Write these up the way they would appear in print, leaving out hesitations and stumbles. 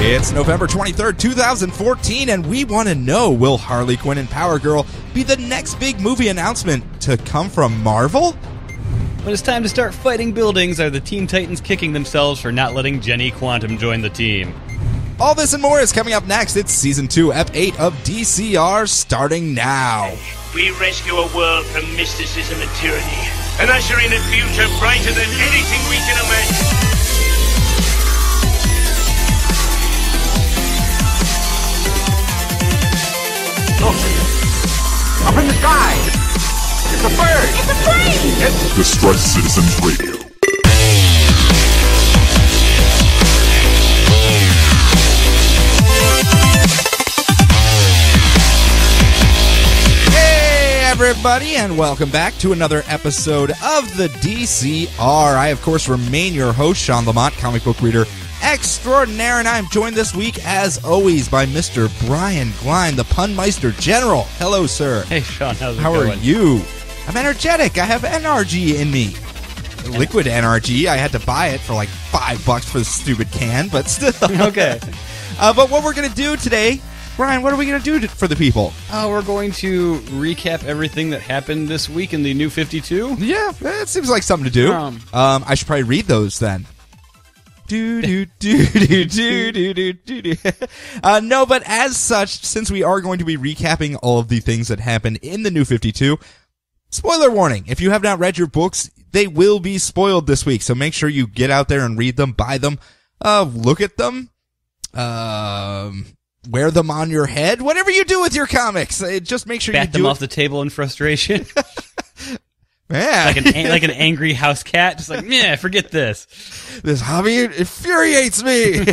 It's November 23rd, 2014, and we want to know, will Harley Quinn and Power Girl be the next big movie announcement to come from Marvel? When it's time to start fighting buildings, are the Teen Titans kicking themselves for not letting Jenny Quantum join the team? All this and more is coming up next. It's Season 2, Ep 8 of DCR, starting now. We rescue a world from mysticism and tyranny, and usher in a future brighter than anything we can imagine. Look! Up in the sky! It's a bird! It's a plane! It's Distress Citizens Radio. Hey everybody, and welcome back to another episode of the DCR. I, of course, remain your host, Sean Lamont, comic book reader extraordinaire, and I'm joined this week, as always, by Mr. Brian Glein, the Punmeister General. Hello, sir. Hey, Sean, how's it How going? are you? I'm energetic. I have NRG in me. Liquid NRG. I had to buy it for like $5 for the stupid can, but still. Okay. But what we're going to do today, Brian, what are we going to do for the people? We're going to recap everything that happened this week in the New 52. Yeah, it seems like something to do. I should probably read those then. No, but as such, since we are going to be recapping all of the things that happened in the New 52, spoiler warning, if you have not read your books, they will be spoiled this week, so make sure you get out there and read them, buy them, look at them, wear them on your head, whatever you do with your comics, just make sure you do Bat them off the table in frustration. Man. like an angry house cat, just like, meh, forget this. This hobby infuriates me.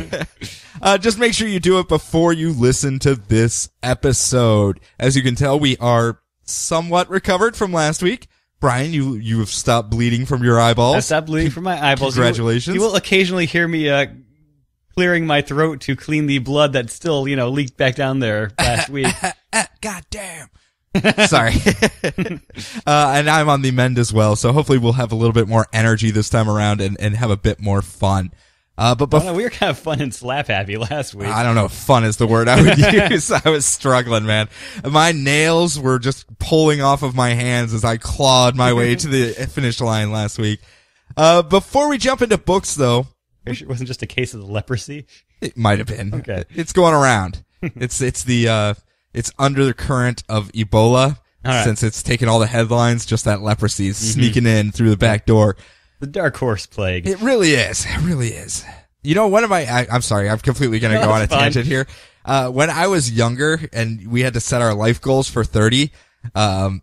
Just make sure you do it before you listen to this episode. As you can tell, we are somewhat recovered from last week. Brian, you have stopped bleeding from your eyeballs. I stopped bleeding from my eyeballs. Congratulations. You will occasionally hear me clearing my throat to clean the blood that still, leaked back down there last week. God damn. Sorry. And I'm on the mend as well, so hopefully we'll have a little bit more energy this time around and have a bit more fun. But we were kind of fun and slap happy last week. I don't know if fun is the word I would use. I was struggling, man. My nails were just pulling off of my hands as I clawed my way to the finish line last week. Before we jump into books, though. Are you sure it wasn't just a case of the leprosy? It might have been. Okay. It's going around. It's under the current of Ebola, right. Since it's taken all the headlines, just that leprosy is sneaking in through the back door. The dark horse plague. It really is. It really is. You know, I'm sorry, I'm completely going to go on a tangent here. When I was younger and we had to set our life goals for 30, when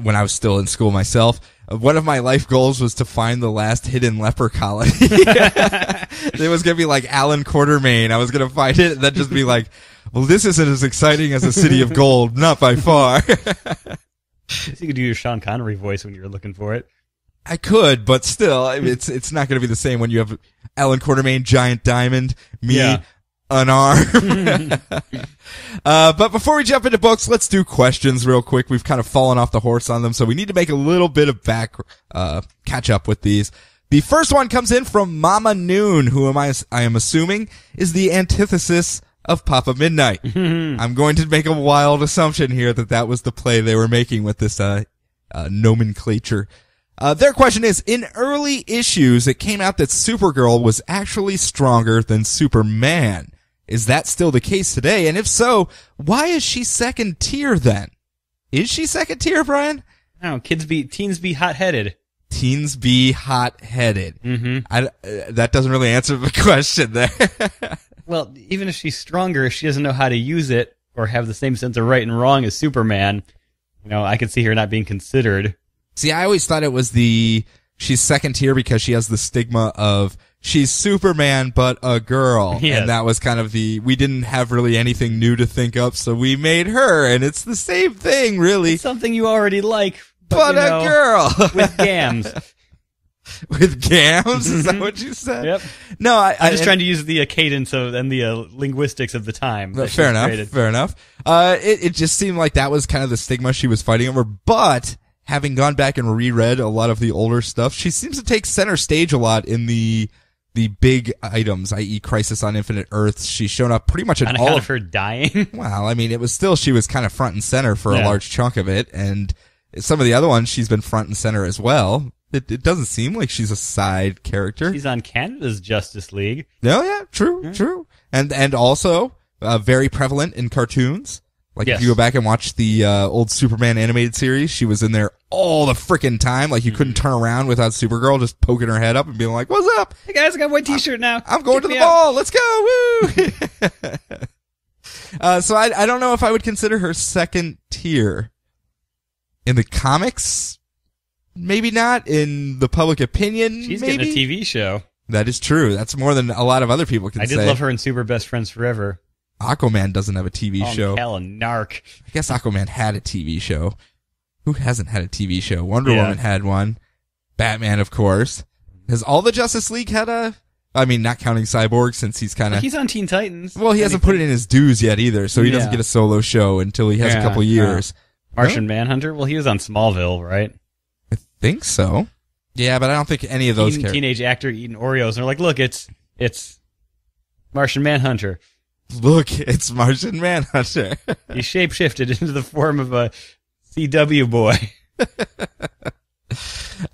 I was still in school myself, one of my life goals was to find the last hidden leper colony. It was going to be like Alan Quartermain. I was going to find it and then just be like, well, this isn't as exciting as a city of gold, not by far. You could do your Sean Connery voice when you were looking for it. I could, but still, it's not going to be the same when you have Alan Quartermain, giant diamond, me, unarmed. But before we jump into books, let's do questions real quick. We've kind of fallen off the horse on them, so we need to make a little bit of catch up with these. The first one comes in from Mama Noon, who I am assuming is the antithesis of Papa Midnight. I'm going to make a wild assumption here that was the play they were making with this nomenclature. Their question is, in early issues, it came out that Supergirl was actually stronger than Superman. Is that still the case today? And if so, why is she second tier then? Is she second tier, Brian? No, teens be hot-headed. Teens be hot-headed. Mm-hmm. That doesn't really answer the question there. Well, even if she's stronger, if she doesn't know how to use it or have the same sense of right and wrong as Superman, I could see her not being considered. See, I always thought it was she's second tier because she has the stigma of she's Superman but a girl. Yes. And that was kind of we didn't have really anything new to think of, so we made her, and it's the same thing, really. It's something you already like, but a girl. With gams. With gams? Is that what you said? Yep. No, I'm just trying to use the cadence and the linguistics of the time. Fair enough. It just seemed like that was kind of the stigma she was fighting over, but having gone back and reread a lot of the older stuff, she seems to take center stage a lot in the the big items, i.e. Crisis on Infinite Earths. She's shown up pretty much in on all account of of her dying. Well, I mean, it was still, she was kind of front and center for a large chunk of it, and some of the other ones she's been front and center as well. It doesn't seem like she's a side character. She's on Canada's Justice League. No, yeah, true. And also, very prevalent in cartoons. Like, if you go back and watch the old Superman animated series, she was in there all the frickin' time. Like, you couldn't turn around without Supergirl just poking her head up and being like, "What's up? Hey guys, I got a white t-shirt now. I'm going to the mall. Let's go. Woo!" So I don't know if I would consider her second tier. In the comics, maybe not. In the public opinion, She's maybe. getting a TV show. That is true. That's more than a lot of other people can say. I did love her in Super Best Friends Forever. Aquaman doesn't have a TV show. Hell, a narc. I guess Aquaman had a TV show. Who hasn't had a TV show? Wonder Woman had one. Batman, of course. Has all the Justice League had a... I mean, not counting Cyborg, since he's kind of... He's on Teen Titans. Well, he hasn't put it in his dues yet either, so he doesn't get a solo show until he has a couple years. Martian Manhunter? Well, he was on Smallville, right? I think so. Yeah, but I don't think any of those characters... Teenage actor eating Oreos, and they're like, look, it's Martian Manhunter. Look, it's Martian Manhunter. He shapeshifted into the form of a CW boy.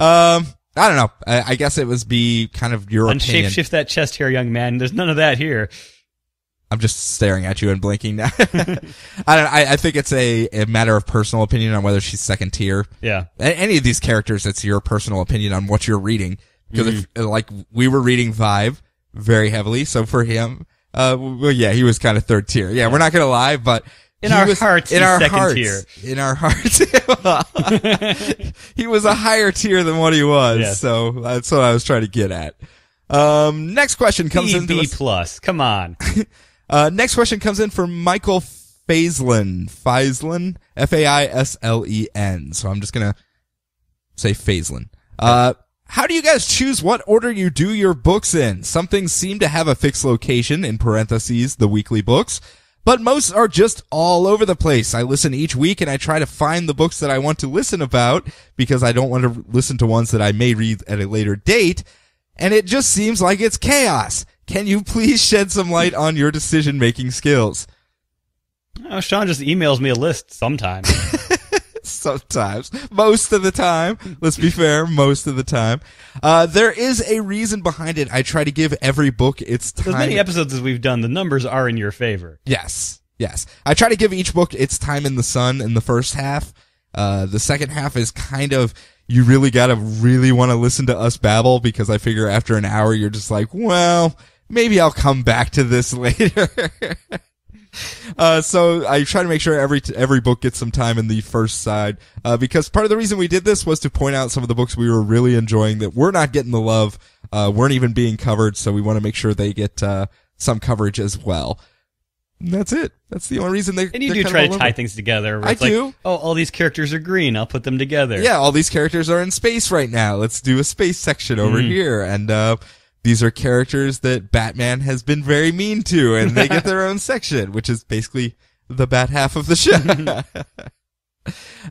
I don't know. I guess it was be kind of your opinion. Shapeshift that chest hair, young man. There's none of that here. I'm just staring at you and blinking now. I think it's a matter of personal opinion on whether she's second tier. Yeah. Any of these characters, it's your personal opinion on what you're reading. Because if, like, we were reading Vibe very heavily, so for him, well, yeah, he was kind of third tier. Yeah, we're not gonna lie, but in our hearts, he was a higher tier than what he was. Yes. So that's what I was trying to get at. Next question comes in. B plus. Come on. Next question comes in from Michael Faislen. Faislen. So I'm just gonna say Faislen. How do you guys choose what order you do your books in? Some things seem to have a fixed location, in parentheses, the weekly books, but most are just all over the place. I listen each week and I try to find the books that I want to listen about because I don't want to listen to ones that I may read at a later date, and it just seems like it's chaos. Can you please shed some light on your decision-making skills? Oh, Sean just emails me a list sometimes. Sometimes. Most of the time. Let's be fair, most of the time. There is a reason behind it. I try to give every book its time. As many episodes as we've done, the numbers are in your favor. Yes. I try to give each book its time in the sun in the first half. The second half is kind of, you really gotta really want to listen to us babble, because I figure after an hour you're just like, well, maybe I'll come back to this later. So I try to make sure every book gets some time in the first side, because part of the reason we did this was to point out some of the books we were really enjoying that we're not getting the love, weren't even being covered, so we want to make sure they get, some coverage as well. And that's it. That's the only reason And you do try to tie things together. I do. Like, oh, all these characters are green. I'll put them together. Yeah, all these characters are in space right now. Let's do a space section over here. And, these are characters that Batman has been very mean to, and they get their own section, which is basically the Bat half of the show.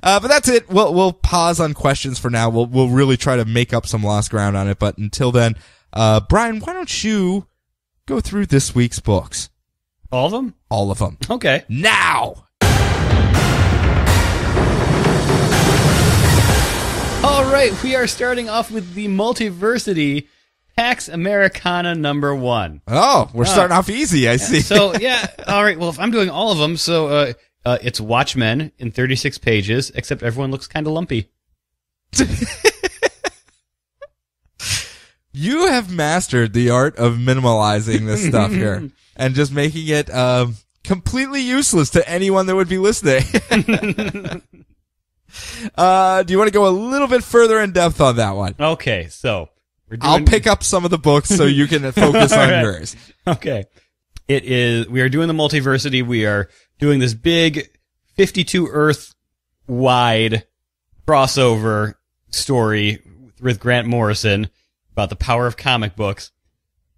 But that's it. We'll pause on questions for now. We'll really try to make up some lost ground on it. But until then, Brian, why don't you go through this week's books? All of them? All of them. Okay. Now! All right, we are starting off with the Multiversity Pax Americana #1. Oh, we're starting off easy, I see. So, yeah, all right, well, if I'm doing all of them, so it's Watchmen in 36 pages, except everyone looks kind of lumpy. You have mastered the art of minimalizing this stuff here and just making it completely useless to anyone that would be listening. Do you want to go a little bit further in depth on that one? Okay, so I'll pick up some of the books so you can focus on yours. Okay. We are doing the Multiversity. We are doing this big 52 Earth wide crossover story with Grant Morrison about the power of comic books.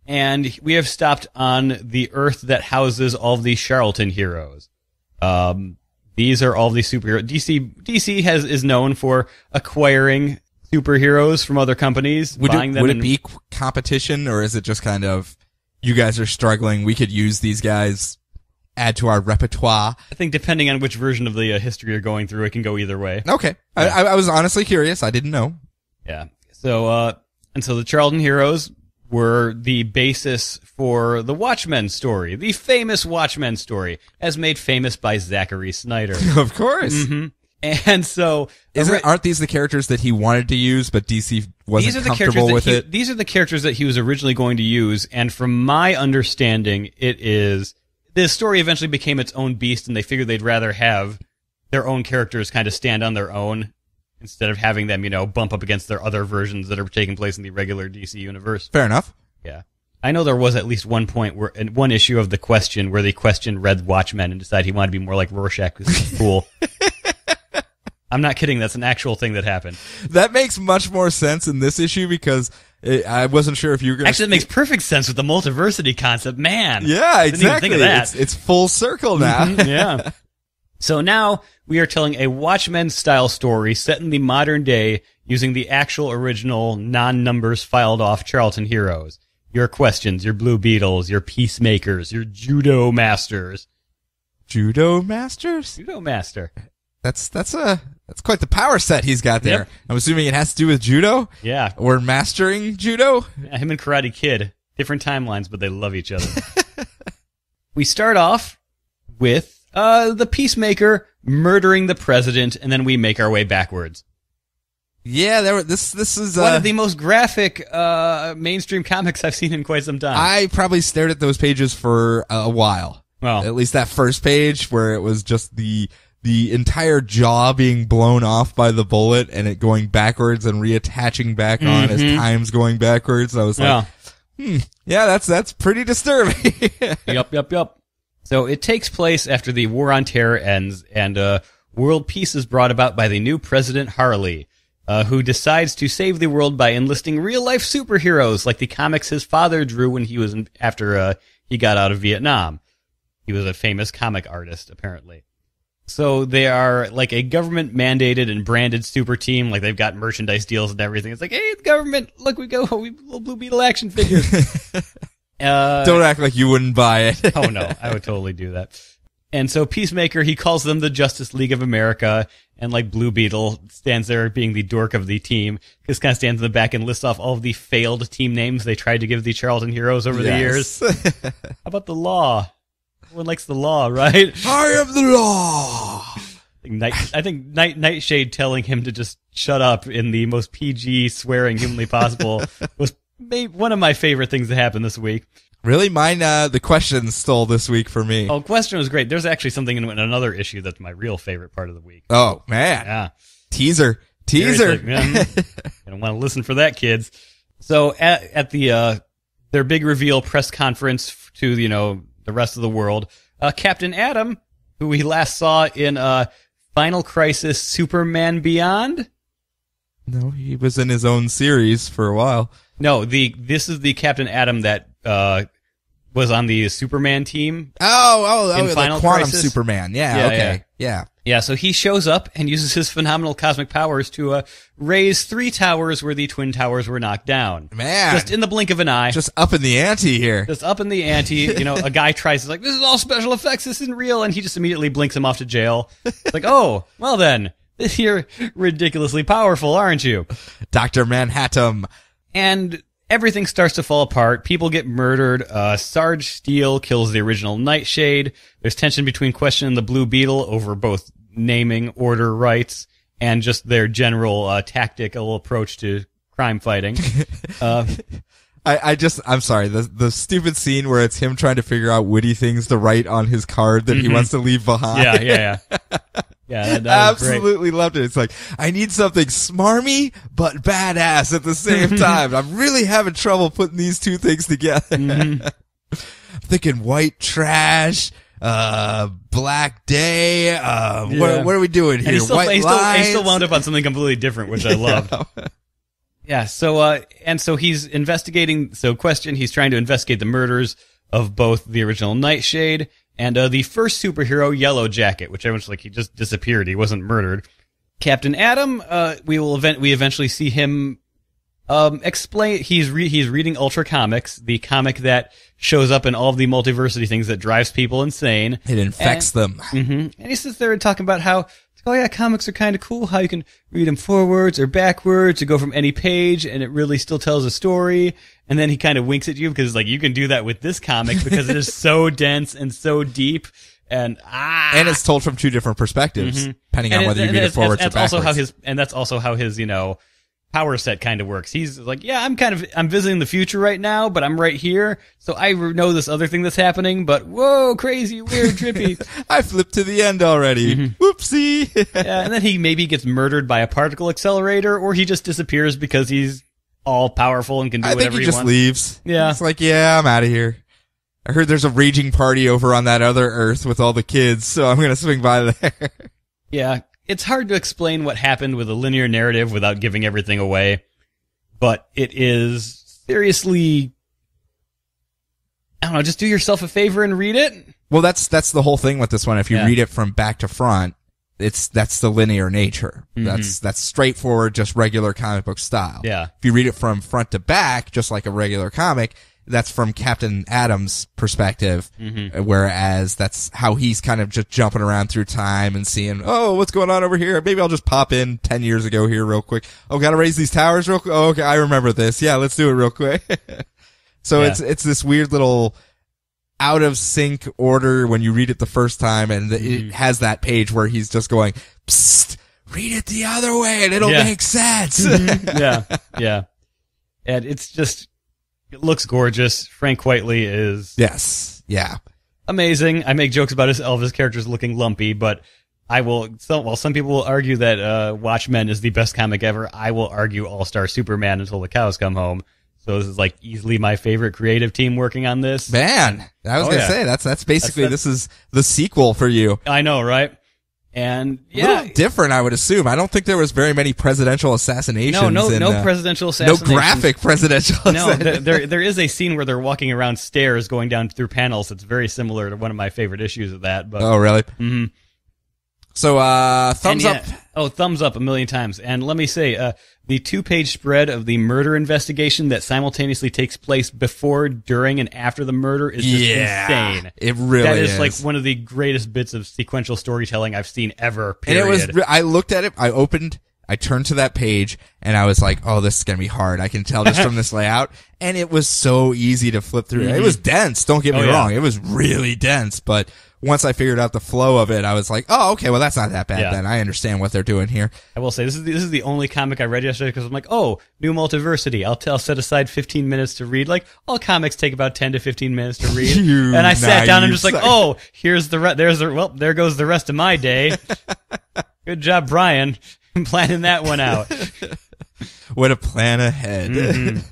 And we have stopped on the Earth that houses all of the Charlton heroes. These are all the superheroes. DC is known for acquiring superheroes from other companies, buying them. Would it be competition, or is it just kind of, you guys are struggling, we could use these guys, add to our repertoire? I think depending on which version of the history you're going through, it can go either way. Okay. Yeah. I was honestly curious. I didn't know. Yeah. So, and so the Charlton Heroes were the basis for the Watchmen story, the famous Watchmen story, as made famous by Zachary Snyder. Of course. Mm-hmm. And so, aren't these the characters that he wanted to use, but DC wasn't comfortable with it? These are the characters that he was originally going to use, and from my understanding, this story eventually became its own beast, and they figured they'd rather have their own characters kind of stand on their own instead of having them, bump up against their other versions that are taking place in the regular DC universe. Fair enough. Yeah. I know there was at least one point in one issue of the Question where the Question read Watchmen and decided he wanted to be more like Rorschach because he's cool. I'm not kidding. That's an actual thing that happened. That makes much more sense in this issue because I wasn't sure if you were going to... Actually, it makes perfect sense with the multiversity concept. Man. Yeah, exactly. Didn't even think of that. It's full circle now. Mm-hmm, yeah. So now we are telling a Watchmen-style story set in the modern day using the actual original non-numbers filed off Charlton Heroes. Your Questions, your Blue Beetles, your Peacemakers, your Judo Masters. Judo Masters? Judo Master. That's quite the power set he's got there. Yep. I'm assuming it has to do with judo? Yeah. Or mastering judo? Yeah, him and Karate Kid. Different timelines, but they love each other. We start off with the Peacemaker murdering the president, and then we make our way backwards. Yeah, this is one of the most graphic mainstream comics I've seen in quite some time. I probably stared at those pages for a while. Well, at least that first page where it was just the entire jaw being blown off by the bullet and it going backwards and reattaching back on as time's going backwards. I was like, yeah, that's pretty disturbing. Yup. So it takes place after the War on Terror ends and world peace is brought about by the new President Harley, who decides to save the world by enlisting real-life superheroes like the comics his father drew when he was after he got out of Vietnam. He was a famous comic artist, apparently. So they are like a government-mandated and branded super team. Like they've got merchandise deals and everything. It's like, hey, the government, look, we little Blue Beetle action figures. Don't act like you wouldn't buy it. Oh, no, I would totally do that. And so Peacemaker, he calls them the Justice League of America. And like Blue Beetle stands there being the dork of the team. Just kind of stands in the back and lists off all of the failed team names they tried to give the Charlton Heroes over the years. How about the law? Everyone likes the law, right? I am the law. I think Nightshade telling him to just shut up in the most PG swearing humanly possible was one of my favorite things that happened this week. Really? Mine, the Question stole this week for me. Oh, Question was great. There's actually something in another issue that's my real favorite part of the week. Oh, man. Yeah. Teaser. You don't want to listen for that, kids. So at the their big reveal press conference to, the rest of the world, Captain Atom, who we last saw in Final Crisis Superman Beyond. No, he was in his own series for a while. No, this is the Captain Atom that was on the Superman team. Oh, in Final the Quantum Crisis. Superman. Yeah, okay. Yeah. Yeah, so he shows up and uses his phenomenal cosmic powers to raise 3 towers where the Twin Towers were knocked down. Man. Just in the blink of an eye. Just up in the ante here. Just up in the ante. A guy tries, like, this is all special effects, this isn't real, and he just immediately blinks him off to jail. It's like, oh, well then, you're ridiculously powerful, aren't you? Dr. Manhattan. And everything starts to fall apart. People get murdered. Sarge Steele kills the original Nightshade. There's tension between Question and the Blue Beetle over both naming order rights and just their general tactical approach to crime fighting. I'm sorry, the stupid scene where it's him trying to figure out witty things to write on his card that he wants to leave behind. Yeah. Yeah, that absolutely loved it. It's like, I need something smarmy but badass at the same time. I'm really having trouble putting these two things together. I'm thinking white trash, black day. What are we doing here? And he still wound up on something completely different, which I loved. Yeah. So he's investigating. So Question, he's trying to investigate the murders of both the original Nightshade and the first superhero, Yellow Jacket, which everyone's like, he just disappeared. He wasn't murdered. Captain Atom, we eventually see him explain. He's reading Ultra Comics, the comic that shows up in all of the multiversity things that drives people insane. It infects them. And he sits there and talking about how, oh yeah, comics are kind of cool, how you can read them forwards or backwards or go from any page and it really still tells a story. And then he kind of winks at you because like, you can do that with this comic because it is so dense and so deep. And it's told from two different perspectives, depending on whether you read it forwards or backwards. That's also how his, power set kind of works. He's like, yeah, I'm visiting the future right now, but I'm right here. So I know this other thing that's happening, but whoa, crazy, weird, trippy. I flipped to the end already. Whoopsie. Yeah, and then he maybe gets murdered by a particle accelerator, or he just disappears because he's all powerful and can do whatever he wants. I think he just leaves. Yeah. It's like, yeah, I'm out of here. I heard there's a raging party over on that other Earth with all the kids, so I'm gonna swing by there. Yeah. It's hard to explain what happened with a linear narrative without giving everything away, but it is seriously, I don't know, just do yourself a favor and read it. Well, that's the whole thing with this one. If you read it from back to front, that's the linear nature. That's straightforward, just regular comic book style. Yeah. If you read it from front to back, just like a regular comic, that's from Captain Atom's perspective, whereas that's how he's kind of just jumping around through time and seeing, oh, what's going on over here? Maybe I'll just pop in 10 years ago here real quick. Oh, gotta raise these towers real quick? Oh, okay, I remember this. Yeah, let's do it real quick. So it's this weird little out of sync order when you read it the first time, and it has that page where he's just going, psst, read it the other way and it'll make sense. Yeah. And it's just, it looks gorgeous. Frank Whiteley is amazing. I make jokes about all of his characters looking lumpy, but while some people will argue that Watchmen is the best comic ever, I will argue All-Star Superman until the cows come home. So this is like easily my favorite creative team working on this. Man, I was gonna say that's basically this is the sequel for you. I know, right? And a little different, I would assume. I don't think there was very many presidential assassinations. No presidential assassinations. No graphic presidential assassinations. No, there is a scene where they're walking around stairs going down through panels. It's very similar to one of my favorite issues of that. But, oh, really? Mm-hmm. So, thumbs up. Oh, thumbs up a million times. And let me say, the 2-page spread of the murder investigation that simultaneously takes place before, during, and after the murder is just insane. It really is. That is like one of the greatest bits of sequential storytelling I've seen ever, period. And it was, I looked at it, I turned to that page, and I was like, oh, this is gonna be hard. I can tell just from this layout. And it was so easy to flip through. It was dense, don't get me wrong. It was really dense, but once I figured out the flow of it, I was like, oh, okay, well, that's not that bad then. I understand what they're doing here. I will say, this is the only comic I read yesterday because I'm like, oh, new Multiversity. I'll set aside 15 minutes to read. Like, all comics take about 10 to 15 minutes to read. And I sat down and just like, oh, there goes the rest of my day. Good job, Brian, planning that one out. Way to plan ahead.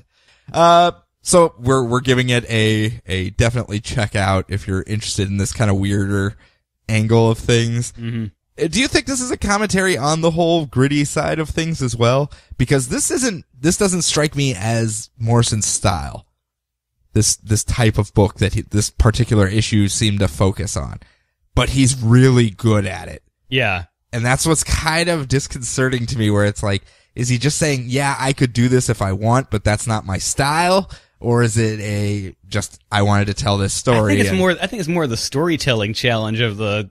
So we're giving it a definitely check out if you're interested in this kind of weirder angle of things. Do you think this is a commentary on the whole gritty side of things as well? Because this doesn't strike me as Morrison's style. This type of book that this particular issue seemed to focus on. But he's really good at it. Yeah. And that's what's kind of disconcerting to me, where it's like, is he just saying, yeah, I could do this if I want, but that's not my style? Or is it I wanted to tell this story? I think it's more the storytelling challenge of the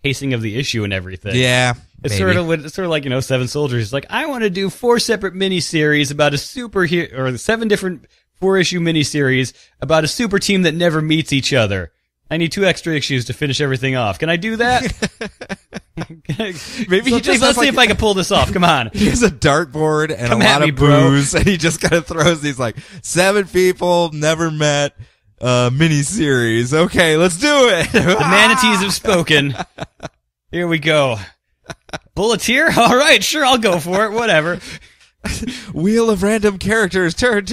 pacing of the issue and everything. Yeah. It's sort of like, Seven Soldiers. It's like, I want to do 4 separate miniseries about a superhero, or 7 different 4-issue miniseries about a super team that never meets each other. I need 2 extra issues to finish everything off. Can I do that? Maybe let's see if I can pull this off. Come on. He has a dartboard and a lot of booze, and he just kind of throws these 7 people never met miniseries. Okay, let's do it. The manatees have spoken. Here we go. Bulleteer? All right, sure, I'll go for it. Whatever. Wheel of random characters. Turn.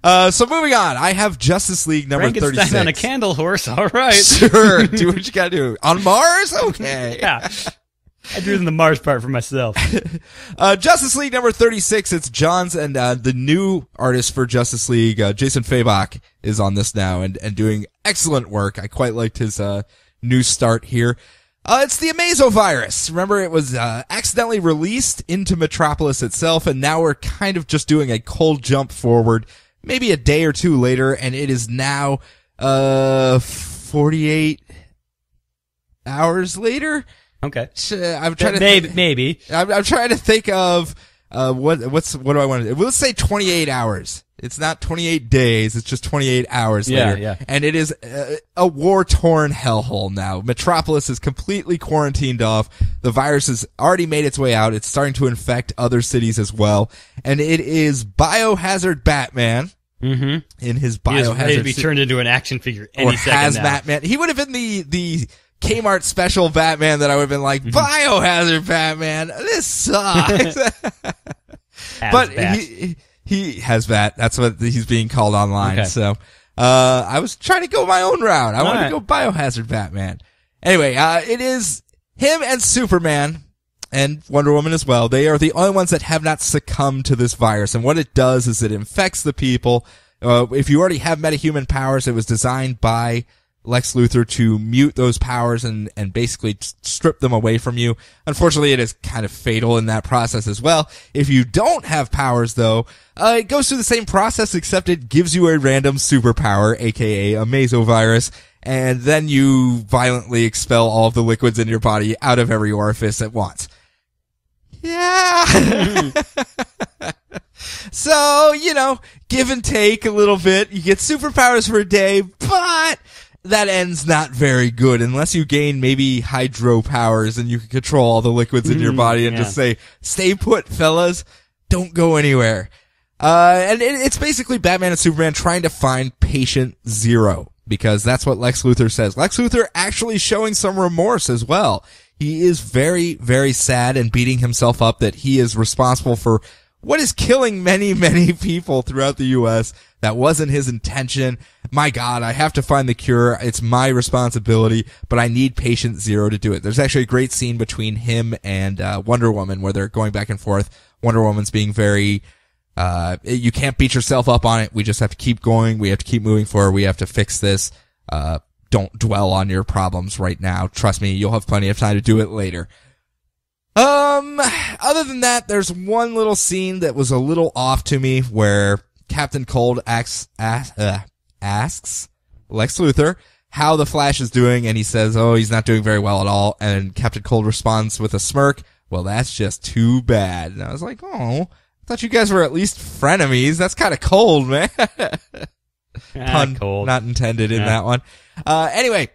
So moving on, I have Justice League number 36. Frankenstein on a candle horse, all right. Sure, do what you gotta do. On Mars? Okay. Yeah. I drew the Mars part for myself. Justice League number 36, it's John's, and the new artist for Justice League, Jason Fabok, is on this now and doing excellent work. I quite liked his new start here. It's the Amazovirus. Remember, it was accidentally released into Metropolis itself, and now we're kind of just doing a cold jump forward, maybe a day or two later, and it is now 48 hours later. Okay. I'm trying to maybe. I'm trying to think of what do I want to do? Let's say 28 hours. It's not 28 days, it's just 28 hours later. Yeah. And it is a war-torn hellhole now. Metropolis is completely quarantined off. The virus has already made its way out. It's starting to infect other cities as well. And it is Biohazard Batman. Mm-hmm. In his He is ready to Biohazard be turned into an action figure any or second now. HazBat Man. He would have been the Kmart special Batman that I would have been like, Biohazard Batman, this sucks. But he has that. That's what he's being called online. Okay. So, I was trying to go my own route. I wanted right. to go Biohazard Batman. Anyway, it is him and Superman and Wonder Woman as well. They are the only ones that have not succumbed to this virus. And what it does is it infects the people. If you already have metahuman powers, it was designed by Lex Luthor to mute those powers and basically strip them away from you. Unfortunately, it is kind of fatal in that process as well. If you don't have powers, though, it goes through the same process, except it gives you a random superpower, aka a Amazovirus, and then you violently expel all of the liquids in your body out of every orifice at once. Yeah. So, give and take a little bit. You get superpowers for a day, but that ends not very good unless you gain maybe hydro powers and you can control all the liquids in your body and just say, stay put, fellas. Don't go anywhere. And it's basically Batman and Superman trying to find patient zero, because that's what Lex Luthor says. Lex Luthor actually showing some remorse as well. He is very, very sad and beating himself up that he is responsible for what is killing many, many people throughout the U.S. That wasn't his intention. My God, I have to find the cure. It's my responsibility, but I need patient zero to do it. There's actually a great scene between him and Wonder Woman where they're going back and forth. Wonder Woman's being very, you can't beat yourself up on it. We just have to keep going. We have to keep moving forward. We have to fix this. Don't dwell on your problems right now. Trust me, you'll have plenty of time to do it later. Other than that, there's one little scene that was a little off to me where Captain Cold asks Lex Luthor how the Flash is doing, and he says, oh, he's not doing very well at all, and Captain Cold responds with a smirk, well, that's just too bad. And I was like, oh, I thought you guys were at least frenemies. That's kind of cold, man. Pun cold. Not intended in that one. Anyway,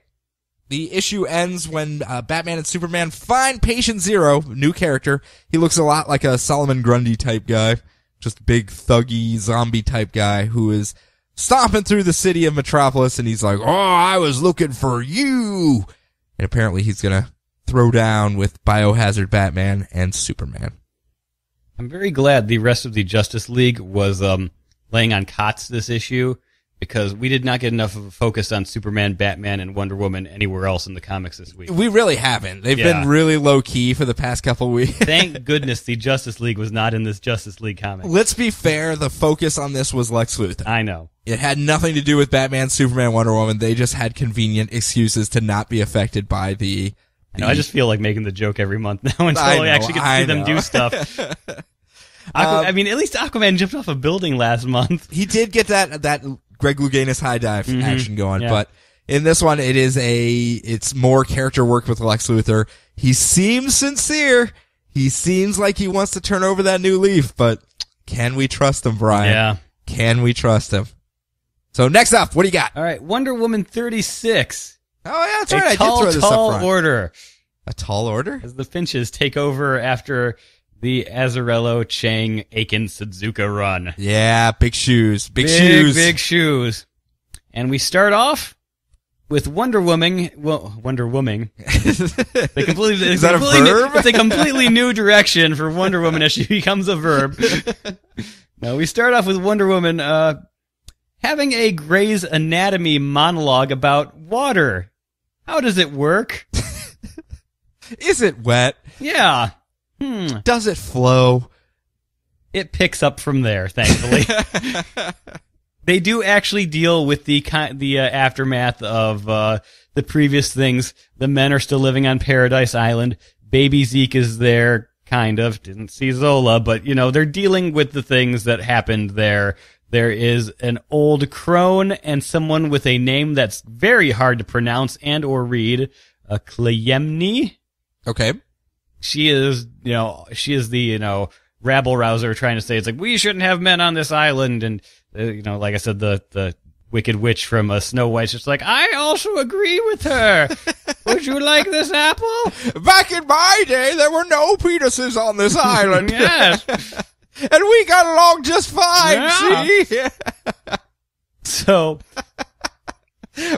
the issue ends when Batman and Superman find Patient Zero, new character. He looks a lot like a Solomon Grundy type guy. Just big, thuggy, zombie-type guy who is stomping through the city of Metropolis, and he's like, oh, I was looking for you! And apparently he's gonna throw down with Biohazard Batman and Superman. I'm very glad the rest of the Justice League was laying on cots this issue, because we did not get enough of a focus on Superman, Batman, and Wonder Woman anywhere else in the comics this week. We really haven't. They've been really low-key for the past couple weeks. Thank goodness the Justice League was not in this Justice League comic. Let's be fair, the focus on this was Lex Luthor. I know. It had nothing to do with Batman, Superman, Wonder Woman. They just had convenient excuses to not be affected by the... I just feel like making the joke every month now until I actually get to see them do stuff. I mean, at least Aquaman jumped off a building last month. He did get that Greg Louganis high dive action going, but in this one, it's more character work with Lex Luthor. He seems sincere. He seems like he wants to turn over that new leaf, but can we trust him, Brian? Yeah. Can we trust him? So next up, what do you got? All right, Wonder Woman 36. Oh yeah, that's right. I did Tall throw this up front. order. A tall order? As the Finches take over after the Azzarello, Chang, Aiken, Suzuka run. Yeah, big shoes. Big shoes. Big shoes. And we start off with Wonder Woman. Well, Wonder Woman. Is that a verb? It's a completely new direction for Wonder Woman as she becomes a verb. Now, we start off with Wonder Woman having a Grey's Anatomy monologue about water. How does it work? Is it wet? Yeah. Does it flow? It picks up from there, thankfully. They do actually deal with the aftermath of the previous things. The men are still living on Paradise Island. Baby Zeke is there, kind of. Didn't see Zola, but, they're dealing with the things that happened there. There is an old crone and someone with a name that's very hard to pronounce and or read. Clayemne. Okay. She is the, rabble rouser trying to say it's like, we shouldn't have men on this island. And, like I said, the Wicked Witch from Snow White's just like, I also agree with her. Would you like this apple? Back in my day, there were no penises on this island. Yes. And we got along just fine, Yeah. see? So.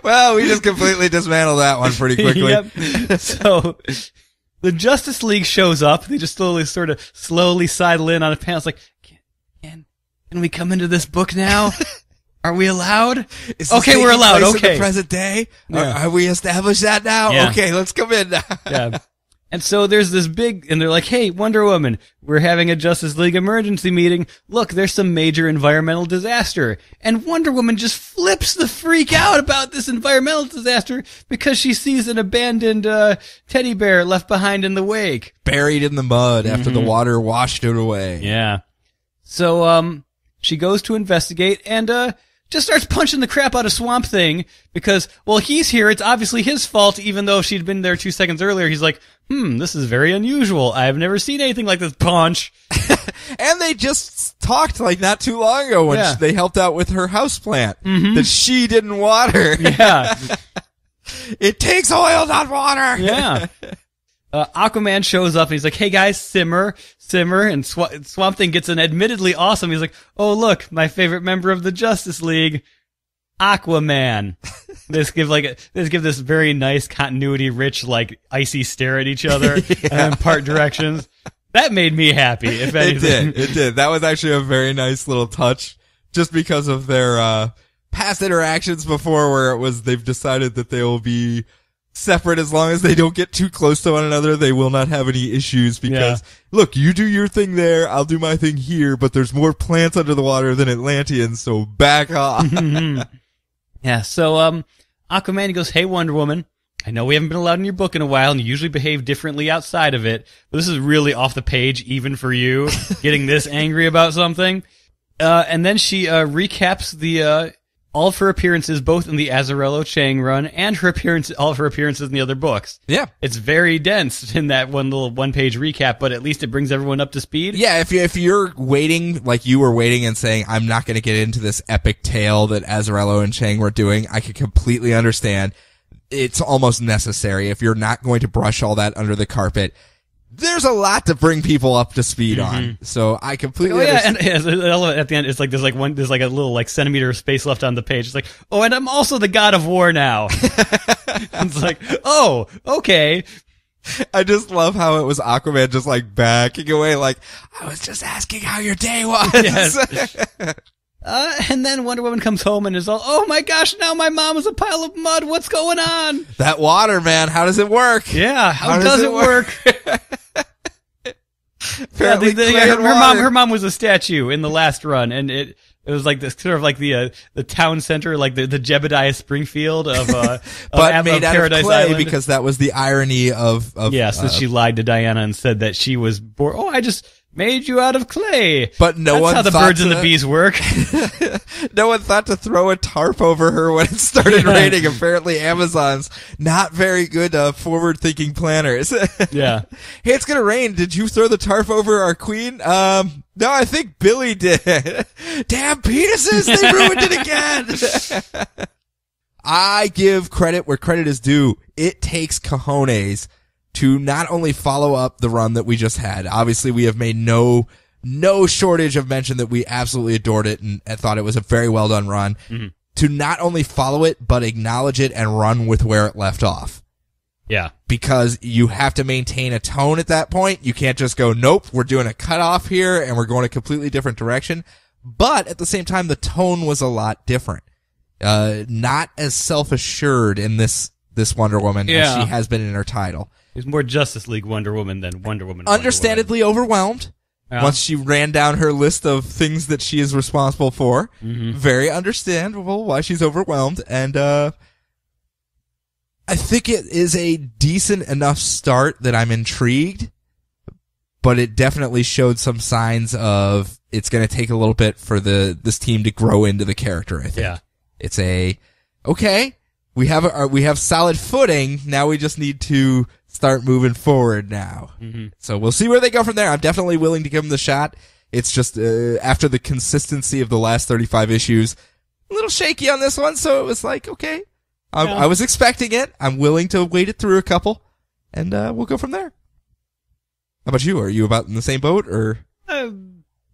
Well, we just completely dismantled that one pretty quickly. Yep. So, the Justice League shows up. They just slowly sidle in on a panel. It's like, can we come into this book now? Are we allowed? Okay, we're allowed. Okay. In the present day? Yeah. Have we established that now? Yeah. Okay, let's come in now. Yeah. And so there's this and they're like, hey, Wonder Woman, we're having a Justice League emergency meeting. Look, there's some major environmental disaster. And Wonder Woman just flips the freak out about this environmental disaster because she sees an abandoned teddy bear left behind in the wake. Buried in the mud after the water washed it away. Yeah. So, she goes to investigate and, just starts punching the crap out of Swamp Thing because, well, he's here. It's obviously his fault, even though she'd been there 2 seconds earlier. He's like, this is very unusual. I've never seen anything like this punch. And they just talked like not too long ago when they helped out with her houseplant that she didn't water. Yeah. It takes oil, not water. Yeah. Aquaman shows up and he's like, hey guys, simmer. And Swamp Thing gets an admittedly awesome. He's like, oh look, my favorite member of the Justice League, Aquaman. They give this very nice continuity rich, like icy stare at each other and part directions. That made me happy, if anything. It did. That was actually a very nice little touch just because of their, past interactions before where they've decided that they will be separate as long as they don't get too close to one another. They will not have any issues because, look, you do your thing there, I'll do my thing here, but there's more plants under the water than Atlanteans, so back off. Yeah, so, Aquaman goes, hey, Wonder Woman, I know we haven't been allowed in your book in a while and you usually behave differently outside of it, but this is really off the page even for you, getting this angry about something. And then she, recaps all of her appearances, both in the Azzarello Chang run and all of her appearances in the other books. Yeah. It's very dense in that one-page recap, but at least it brings everyone up to speed. Yeah, if you're waiting, like you were waiting and saying, I'm not going to get into this epic tale that Azzarello and Chang were doing, I could completely understand. It's almost necessary. If you're not going to brush all that under the carpet, there's a lot to bring people up to speed on. So I completely understand. And at the end, it's like there's like a little centimeter of space left on the page. It's like, oh, and I'm also the god of war now. It's like, oh, okay. I just love how it was Aquaman just like backing away, like, I was just asking how your day was. Yes. And then Wonder Woman comes home and is all, oh my gosh, now my mom is a pile of mud. What's going on? That water, man. How does it work? Yeah. How does it work? Her mom was a statue in the last run, and it was like this sort of like the town center, like the Jebediah Springfield of but made out Paradise of clay Island. because that was the irony of so she lied to Diana and said that she was born. Oh, I just made you out of clay. But that's how the birds and the bees work. No one thought to throw a tarp over her when it started raining. Apparently Amazon's not very good forward-thinking planners. Yeah. Hey, it's gonna rain. Did you throw the tarp over our queen? No, I think Billy did. Damn penises, they ruined it again. I give credit where credit is due. It takes cojones to not only follow up the run that we just had. Obviously, we have made no shortage of mention that we absolutely adored it and thought it was a very well done run. Mm-hmm. To not only follow it, but acknowledge it and run with where it left off. Yeah. Because you have to maintain a tone at that point. You can't just go, nope, we're doing a cutoff here and we're going a completely different direction. But at the same time, the tone was a lot different. Not as self-assured in this Wonder Woman as she has been in her title. It's more Justice League Wonder Woman than Wonder Woman. Understandably overwhelmed. once she ran down her list of things that she is responsible for. Very understandable why she's overwhelmed. And I think it is a decent enough start that I'm intrigued, but it definitely showed some signs of it's going to take a little bit for this team to grow into the character, I think. Yeah. It's okay, we have solid footing, now we just need to start moving forward now. So we'll see where they go from there. I'm definitely willing to give them the shot. It's just, after the consistency of the last 35 issues, a little shaky on this one, so it was like, okay, I was expecting it. I'm willing to wait it through a couple, and we'll go from there. How about you? Are you about in the same boat, or a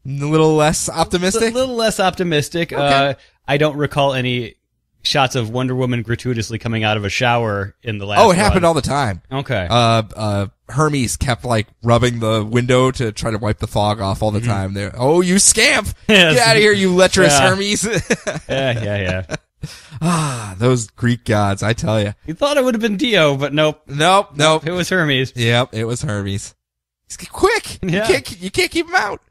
little less optimistic? A little less optimistic. Okay. I don't recall any shots of Wonder Woman gratuitously coming out of a shower in the last Oh, it happened all the time. Okay. Hermes kept rubbing the window to try to wipe the fog off all the time. There. Oh, you scamp! Yes. Get out of here, you lecherous Yeah. Hermes! Yeah. Ah, those Greek gods, I tell you. You thought it would have been Dio, but nope. Nope. It was Hermes. Yep, it was Hermes. He's quick. Yeah. You can't keep him out.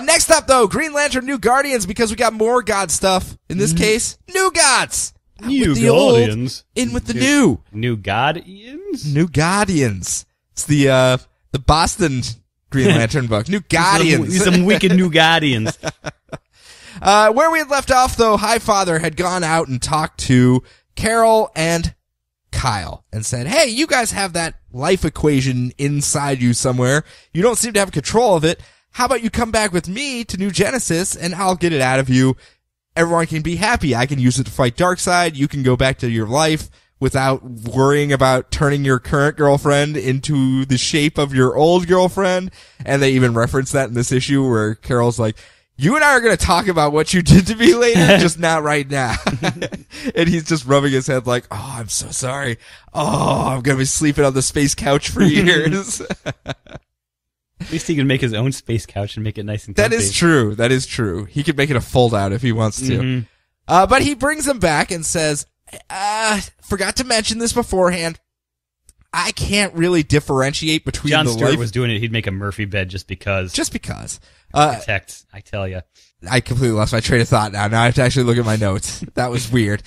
Next up, though, Green Lantern New Guardians, because we got more God stuff. In this case, new gods. Out New with the old, Guardians. in with the new. New Guardians? New Guardians. It's the Boston Green Lantern book. New Guardians. Some wicked New Guardians. Where we had left off, though, Highfather had gone out and talked to Carol and Kyle and said, hey, you guys have that life equation inside you somewhere. You don't seem to have control of it. How about you come back with me to New Genesis and I'll get it out of you. Everyone can be happy. I can use it to fight Darkseid. You can go back to your life without worrying about turning your current girlfriend into the shape of your old girlfriend. And they even reference that in this issue where Carol's like, you and I are going to talk about what you did to me later, just not right now. And he's just rubbing his head like, oh, I'm so sorry. Oh, I'm going to be sleeping on the space couch for years. At least he can make his own space couch and make it nice and comfy. That is true. He could make it a fold out if he wants to. But he brings him back and says, forgot to mention this beforehand. I can't really differentiate between John the Stewart life. was doing it. He'd make a Murphy bed just because. Just because. Protect, I tell you. I completely lost my train of thought now. Now I have to actually look at my notes. That was weird.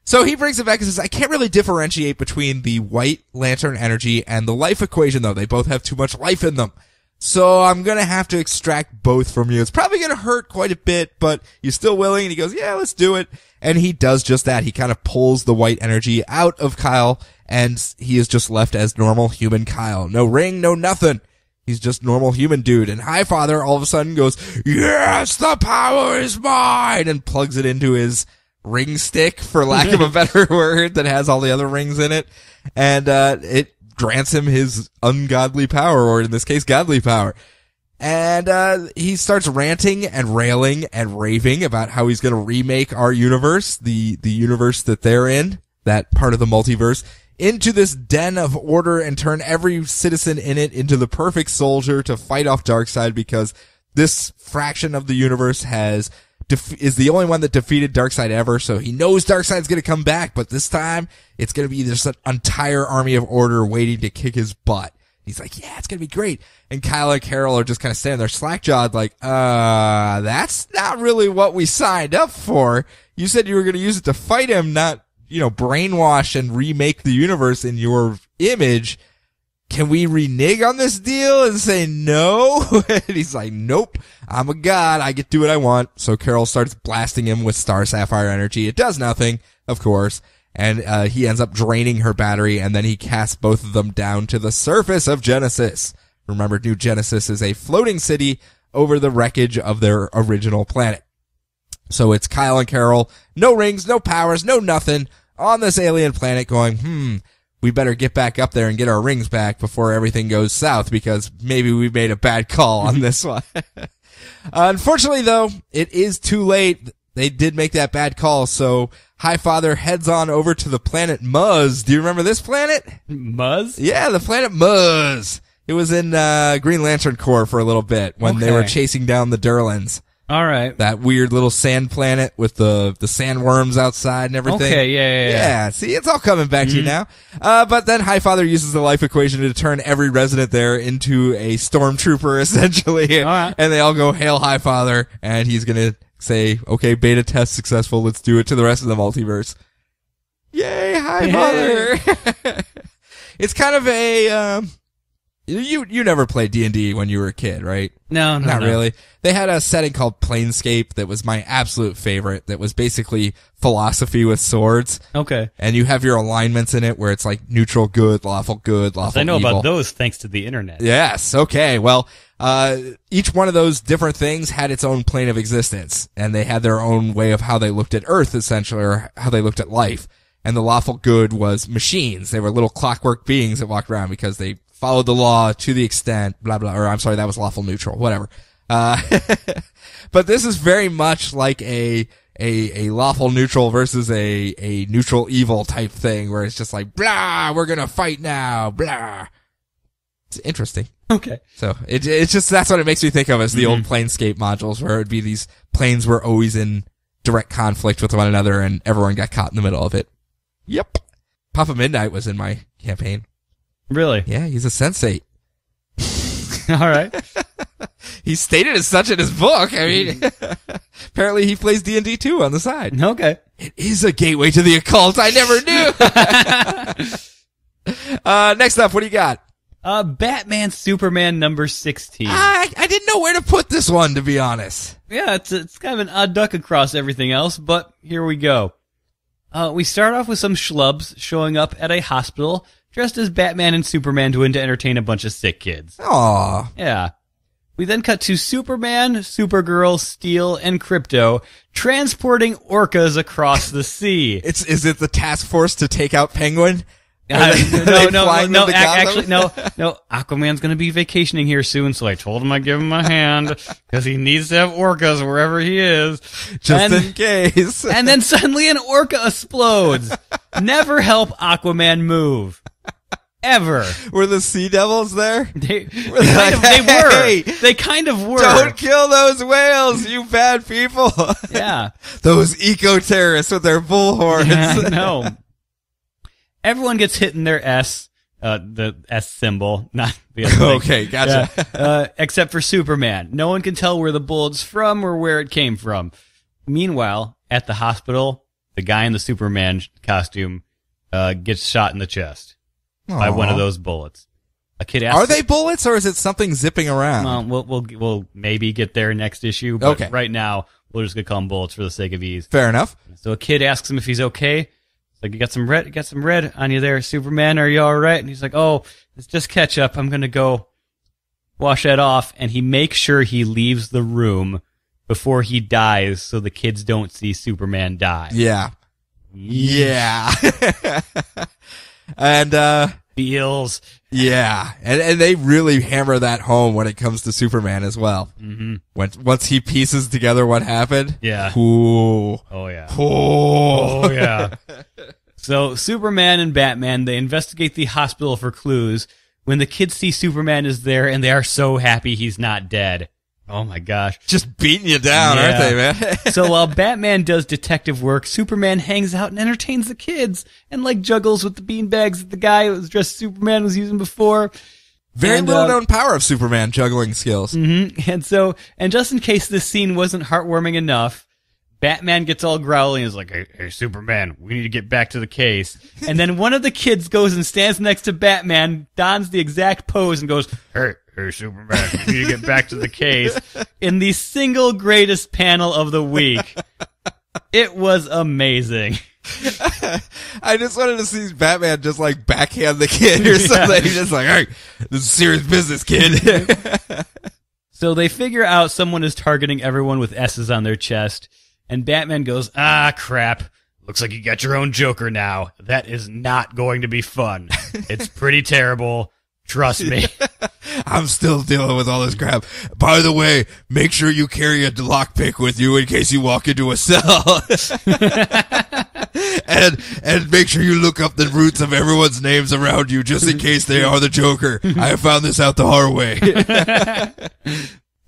So he brings it back and says, I can't really differentiate between the White Lantern energy and the life equation, though. They both have too much life in them. So I'm going to have to extract both from you. It's probably going to hurt quite a bit, but you're still willing? And he goes, yeah, let's do it. And he does just that. He kind of pulls the white energy out of Kyle, and he is just left as normal human Kyle. No ring, no nothing. He's just normal human dude. And Highfather all of a sudden goes, yes, the power is mine, and plugs it into his ring stick, for lack of a better word, that has all the other rings in it. And it grants him his ungodly power, or in this case, godly power. And he starts ranting and railing and raving about how he's going to remake our universe, the universe that they're in, that part of the multiverse, into this den of order and turn every citizen in it into the perfect soldier to fight off Darkseid, because this fraction of the universe is the only one that defeated Darkseid ever, so he knows Darkseid's gonna come back, but this time, it's gonna be just an entire army of order waiting to kick his butt. He's like, yeah, it's gonna be great. And Kyle and Carol are just kind of standing there slack-jawed like, that's not really what we signed up for. You said you were gonna use it to fight him, not, brainwash and remake the universe in your image. Can we renege on this deal and say no? And he's like, nope, I'm a god. I get to do what I want. So Carol starts blasting him with Star Sapphire energy. It does nothing, of course. And he ends up draining her battery, and then he casts both of them down to the surface of Genesis. Remember, New Genesis is a floating city over the wreckage of their original planet. So it's Kyle and Carol, no rings, no powers, no nothing, on this alien planet going, we better get back up there and get our rings back before everything goes south, because maybe we made a bad call on this one. Unfortunately, though, it is too late. They did make that bad call, so Highfather heads on over to the planet Muz. Do you remember this planet? Muz? Yeah, the planet Muz. It was in Green Lantern Corps for a little bit when they were chasing down the Durlans. All right. That weird little sand planet with the sandworms outside and everything. Okay, yeah. Yeah, see, it's all coming back to you now. But then Highfather uses the life equation to turn every resident there into a stormtrooper, essentially. All right. And they all go, "Hail Highfather," and he's gonna say, "Okay, beta test successful, let's do it to the rest of the multiverse." Yay, Highfather! It's kind of a, you never played D&D when you were a kid, right? No. Not really. They had a setting called Planescape that was my absolute favorite, that was basically philosophy with swords. Okay. And you have your alignments in it where it's like neutral good, lawful evil. I know about those thanks to the internet. Yes, okay. Well, each one of those different things had its own plane of existence, and they had their own way of how they looked at Earth, essentially, or how they looked at life. And the lawful good was machines. They were little clockwork beings that walked around because they followed the law to the extent, blah, blah, or I'm sorry, that was lawful neutral, whatever. But this is very much like a lawful neutral versus a neutral evil type thing where it's just like, blah, we're gonna fight now, blah. It's interesting. Okay. So it's just, that's what it makes me think of as the old Planescape modules where it would be these planes were always in direct conflict with one another and everyone got caught in the middle of it. Yep. Papa Midnight was in my campaign. Really? Yeah, he's a sensate. All right. He's stated as such in his book. I mean, apparently he plays D&D too on the side. Okay. It is a gateway to the occult. I never knew. Next up, what do you got? Batman Superman number 16. I didn't know where to put this one, to be honest. Yeah, it's kind of an odd duck across everything else, but here we go. We start off with some schlubs showing up at a hospital dressed as Batman and Superman to entertain a bunch of sick kids. Aww. Yeah. We then cut to Superman, Supergirl, Steel, and Crypto transporting orcas across the sea. Is it the task force to take out Penguin? No, actually, no. Aquaman's gonna be vacationing here soon, so I told him I'd give him a hand, because he needs to have orcas wherever he is. Just in case. And then suddenly an orca explodes. Never help Aquaman move. Ever. Were the Sea Devils there? They were. They kind of were. Don't kill those whales, you bad people. Yeah. Those eco-terrorists with their bullhorns. Yeah, no. Everyone gets hit in their S, the S symbol, not the other thing. Okay, gotcha. Yeah. Except for Superman. No one can tell where the bullet's from or where it came from. Meanwhile, at the hospital, the guy in the Superman costume gets shot in the chest by one of those bullets. A kid asks, are they bullets or is it something zipping around? We'll maybe get there next issue, but okay. Right now we're just gonna call them bullets for the sake of ease. Fair enough. So a kid asks him if he's okay. It's like, you got some red on you there, Superman. Are you all right? And he's like, oh, it's just ketchup. I'm gonna go wash that off. And he makes sure he leaves the room before he dies, so the kids don't see Superman die. Yeah. Yeah. And feels. Yeah, and they really hammer that home when it comes to Superman as well. Mm-hmm. Once he pieces together what happened. Yeah. Ooh. Oh yeah. Oh yeah. So Superman and Batman, they investigate the hospital for clues. When the kids see Superman is there, and they are so happy he's not dead. Oh my gosh. Just beating you down, aren't they, man? So while Batman does detective work, Superman hangs out and entertains the kids and like juggles with the beanbags that the guy who was dressed as Superman was using before. Very little known power of Superman juggling skills. Mm-hmm. And just in case this scene wasn't heartwarming enough, Batman gets all growly and is like, hey, Superman, we need to get back to the case. And then one of the kids goes and stands next to Batman, dons the exact pose and goes, hey, Superman, we need to get back to the case, in the single greatest panel of the week. It was amazing. I just wanted to see Batman just like backhand the kid or something. He's just like, hey, this is serious business, kid. So they figure out someone is targeting everyone with S's on their chest, and Batman goes, ah, crap. Looks like you got your own Joker now. That is not going to be fun. It's pretty terrible. Trust me. I'm still dealing with all this crap. By the way, make sure you carry a lockpick with you in case you walk into a cell. and make sure you look up the roots of everyone's names around you just in case they are the Joker. I have found this out the hard way.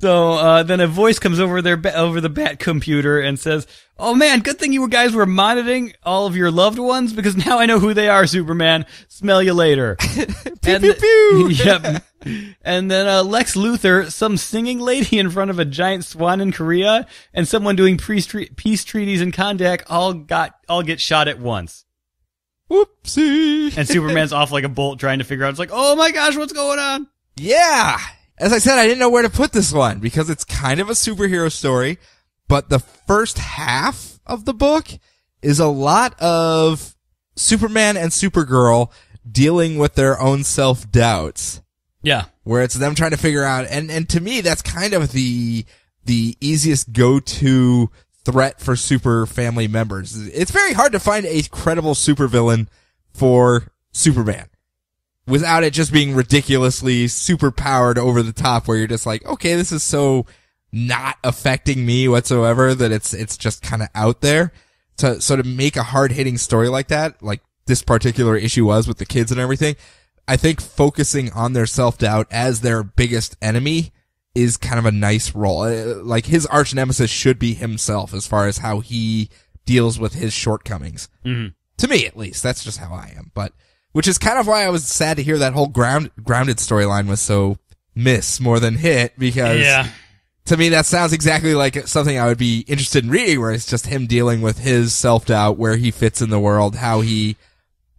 So then a voice comes over over the Bat computer and says, "Oh man, good thing you guys were monitoring all of your loved ones, because now I know who they are, Superman. Smell you later." Pew, pew, pew. Yep. And then Lex Luthor, some singing lady in front of a giant swan in Korea, and someone doing peace treaties in Kondak all get shot at once. Whoopsie. And Superman's off like a bolt trying to figure out. It's like, oh my gosh, what's going on? Yeah. As I said, I didn't know where to put this one because it's kind of a superhero story, but the first half of the book is a lot of Superman and Supergirl dealing with their own self-doubts. Yeah. Where it's them trying to figure out, and to me, that's kind of the easiest go-to threat for super family members. It's very hard to find a credible supervillain for Superman without it just being ridiculously super powered over the top, where you're just like, okay, this is so not affecting me whatsoever that it's just kind of out there. So to make a hard-hitting story like that, like this particular issue was with the kids and everything, I think focusing on their self-doubt as their biggest enemy is kind of a nice role. Like, his arch nemesis should be himself as far as how he deals with his shortcomings. Mm-hmm. To me, at least. That's just how I am. But, which is kind of why I was sad to hear that whole grounded storyline was so miss more than hit, because to me that sounds exactly like something I would be interested in reading, where it's just him dealing with his self-doubt, where he fits in the world, how he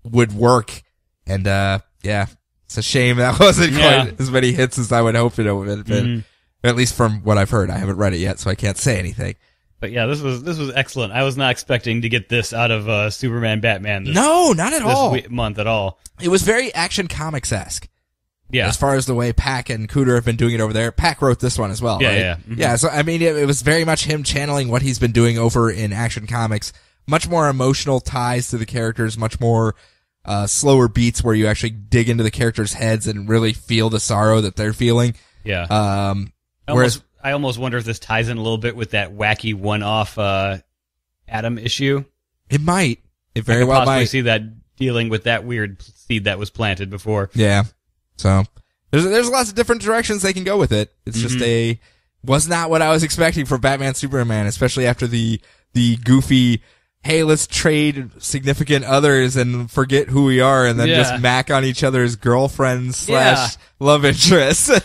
would work. And, it's a shame that wasn't quite as many hits as I would hope it would have been. At least from what I've heard. I haven't read it yet, so I can't say anything. But yeah, this was excellent. I was not expecting to get this out of Superman Batman No, not at all. This month at all. It was very Action Comics-esque. Yeah. As far as the way Pac and Cooter have been doing it over there. Pac wrote this one as well, right? Yeah. Mm-hmm. Yeah, so I mean, it was very much him channeling what he's been doing over in Action Comics. Much more emotional ties to the characters, much more slower beats where you actually dig into the characters' heads and really feel the sorrow that they're feeling. Yeah. Whereas I almost wonder if this ties in a little bit with that wacky one-off Atom issue. It might. It very well might. I see that dealing with that weird seed that was planted before. Yeah. So there's lots of different directions they can go with it. It's just was not what I was expecting from Batman Superman, especially after the goofy, hey, let's trade significant others and forget who we are, and then just mac on each other's girlfriends / love interests. I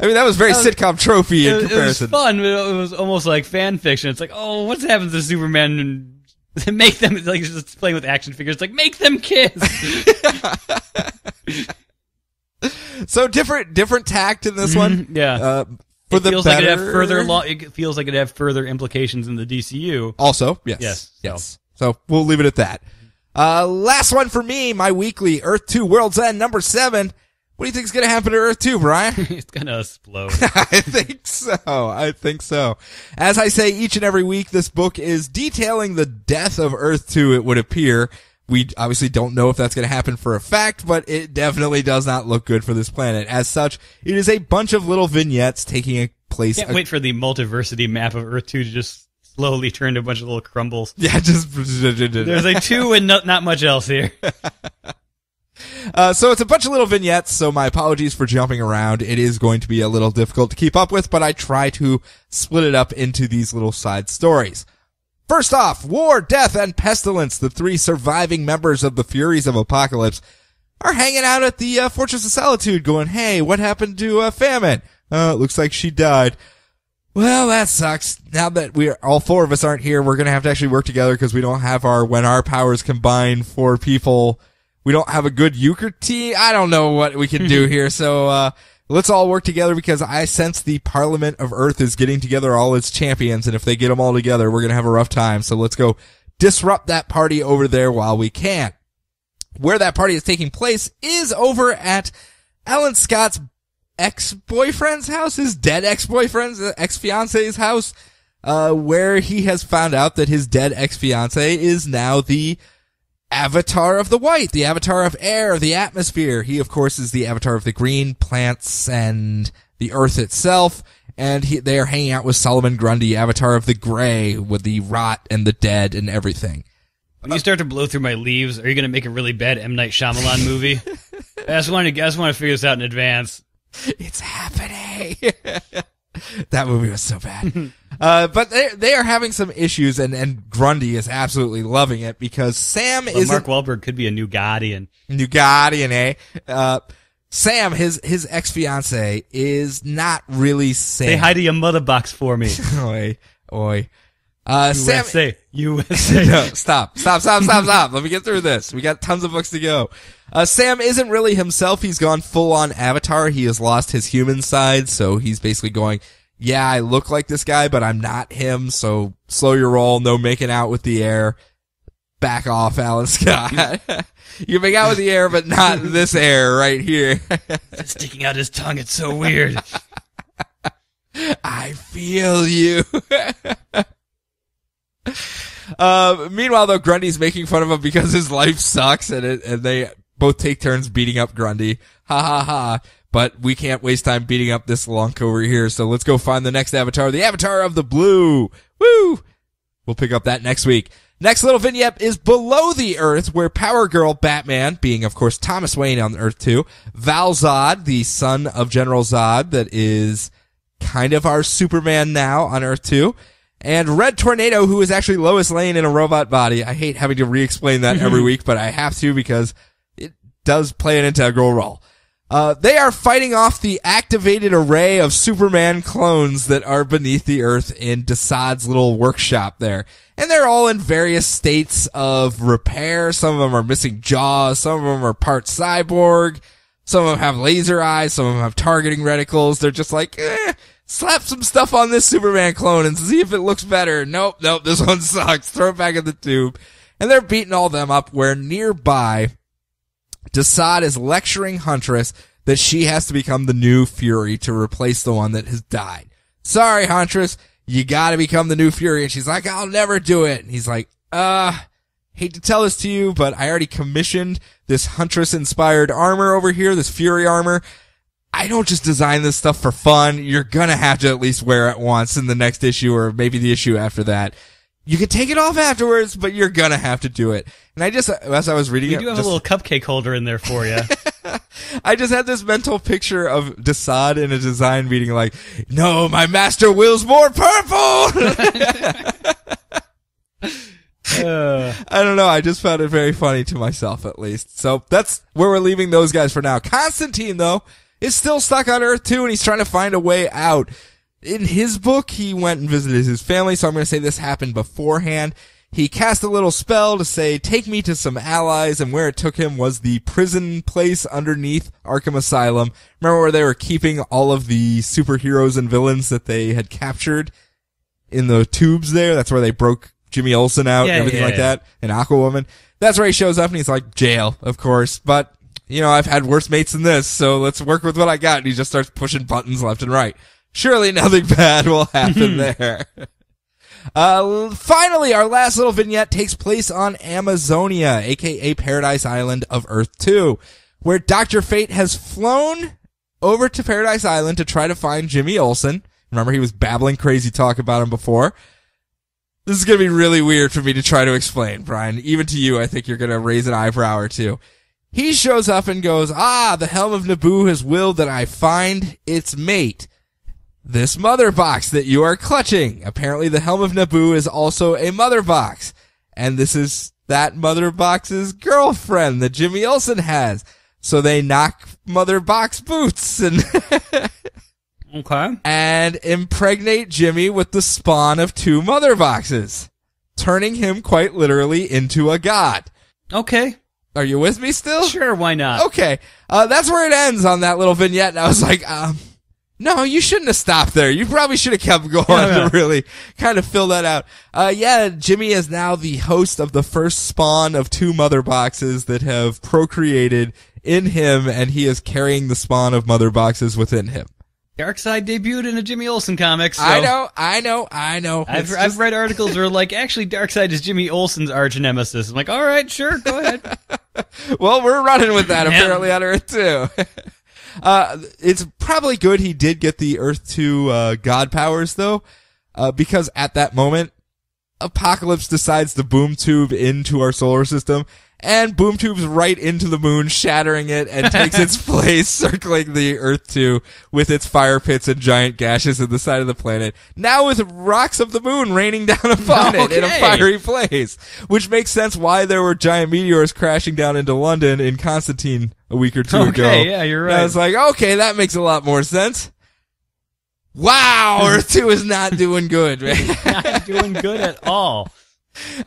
mean, that was very sitcom tropey in comparison. It was fun, but it was almost like fan fiction. It's like, oh, what's happened to Superman? And make them, like, just playing with action figures. Like, make them kiss. So different tact in this one. Yeah. For the feels better. It feels like it'd have further implications in the DCU. Also, yes. So we'll leave it at that. Last one for me, my weekly Earth 2 World's End number 7. What do you think is going to happen to Earth 2, Brian? It's going to explode. I think so. As I say each and every week, this book is detailing the death of Earth 2, it would appear. We obviously don't know if that's going to happen for a fact, but it definitely does not look good for this planet. As such, it is a bunch of little vignettes taking place. Can't wait for the multiversity map of Earth 2 to just slowly turn to a bunch of little crumbles. Yeah, just... There's like 2 and not much else here. So it's a bunch of little vignettes, so my apologies for jumping around. It is going to be a little difficult to keep up with, but I try to split it up into these little side stories. First off, War, Death, and Pestilence, the 3 surviving members of the Furies of Apocalypse, are hanging out at the Fortress of Solitude going, hey, what happened to Famine? It looks like she died. Well, that sucks. Now that all 4 of us aren't here, we're going to have to actually work together because we don't have when our powers combine 4 people, we don't have a good euchre team. I don't know what we can do here. So, let's all work together because I sense the Parliament of Earth is getting together all its champions. And if they get them all together, we're going to have a rough time. So let's go disrupt that party over there while we can. Where that party is taking place is over at Alan Scott's ex-boyfriend's house, his dead ex-boyfriend's, ex-fiance's house, where he has found out that his dead ex-fiance is now the avatar of the white, the avatar of air, the atmosphere. He, of course, is the avatar of the green, plants, and the earth itself. And they are hanging out with Solomon Grundy, avatar of the gray, with the rot and the dead and everything. When you start to blow through my leaves, are you going to make a really bad M. Night Shyamalan movie? I just want to figure this out in advance. It's happening. That movie was so bad. But they are having some issues, and Grundy is absolutely loving it because Sam is Mark Wahlberg could be a new Guardian. New Guardian, eh? Sam, his ex-fiance, is not really Sam. Say hi to your Motherbox for me. Oi. USA. No, stop. Let me get through this. We got tons of books to go. Sam isn't really himself. He's gone full on Avatar. He has lost his human side, so he's basically going, yeah, I look like this guy, but I'm not him, so slow your roll, no making out with the air. Back off, Alan Scott. You make out with the air, but not this air right here. Sticking out his tongue, it's so weird. I feel you. Meanwhile, though, Grundy's making fun of him because his life sucks, and they both take turns beating up Grundy. Ha ha ha. But we can't waste time beating up this lunk over here, so let's go find the next Avatar, the Avatar of the Blue. Woo! We'll pick up that next week. Next little vignette is Below the Earth, where Power Girl Batman, being, of course, Thomas Wayne on Earth 2, Val Zod, the son of General Zod, that is kind of our Superman now on Earth 2, and Red Tornado, who is actually Lois Lane in a robot body. I hate having to re-explain that every week, but I have to because it does play an integral role. They are fighting off the activated array of Superman clones that are beneath the earth in Desaad's little workshop there. And they're all in various states of repair. Some of them are missing jaws. Some of them are part cyborg. Some of them have laser eyes. Some of them have targeting reticles. They're just like, slap some stuff on this Superman clone and see if it looks better. Nope, this one sucks. Throw it back in the tube. And they're beating all them up where nearby Desaad is lecturing Huntress that she has to become the new Fury to replace the one that has died. Sorry, Huntress, you gotta become the new Fury. And she's like, I'll never do it. And he's like, hate to tell this to you, but I already commissioned this Huntress-inspired armor over here, this Fury armor. I don't just design this stuff for fun. You're gonna have to at least wear it once in the next issue or maybe the issue after that. You can take it off afterwards, but you're gonna have to do it. And I just, as I was reading we do have a little cupcake holder in there for you. I just had this mental picture of Desaad in a design meeting like, no, my master wills more purple! I don't know. I just found it very funny to myself, at least. So that's where we're leaving those guys for now. Constantine, though, is still stuck on Earth 2, and he's trying to find a way out. In his book, he went and visited his family, so I'm going to say this happened beforehand. He cast a little spell to say, take me to some allies, and where it took him was the prison place underneath Arkham Asylum. Remember where they were keeping all of the superheroes and villains that they had captured in the tubes there? That's where they broke Jimmy Olsen out and everything like that, and Aquawoman. That's where he shows up, and he's like, jail, of course, but, you know, I've had worse mates than this, so let's work with what I got, and he just starts pushing buttons left and right. Surely nothing bad will happen there. Finally, our last little vignette takes place on Amazonia, aka Paradise Island of Earth 2, where Dr. Fate has flown over to Paradise Island to try to find Jimmy Olsen. Remember, he was babbling crazy talk about him before. This is going to be really weird for me to try to explain, Brian. Even to you, I think you're going to raise an eyebrow or two. He shows up and goes, the helm of Naboo has willed that I find its mate. This mother box that you are clutching. Apparently the helm of Naboo is also a mother box. And this is that mother box's girlfriend that Jimmy Olsen has. So they knock mother box boots and okay. And impregnate Jimmy with the spawn of two mother boxes, turning him quite literally into a god. Okay. Are you with me still? Sure, why not? Okay. That's where it ends on that little vignette. And I was like, no, you shouldn't have stopped there. You probably should have kept going to really kind of fill that out. Jimmy is now the host of the first spawn of two mother boxes that have procreated in him, and he is carrying the spawn of mother boxes within him. Darkseid debuted in a Jimmy Olsen comic. So I know. I've read articles where like, actually Darkseid is Jimmy Olsen's arch nemesis. I'm like, all right, sure, go ahead. Well, we're running with that apparently on Earth 2. It's probably good he did get the Earth 2 god powers though, because at that moment, Apocalypse decides to boom tube into our solar system, and boom tubes right into the moon, shattering it, and takes its place, circling the Earth too, with its fire pits and giant gashes in the side of the planet. Now with rocks of the moon raining down upon it in a fiery place, which makes sense why there were giant meteors crashing down into London in Constantine a week or two ago. Okay, yeah, you're right. And I was like, okay, that makes a lot more sense. Wow, Earth 2 is not doing good, man. Not doing good at all.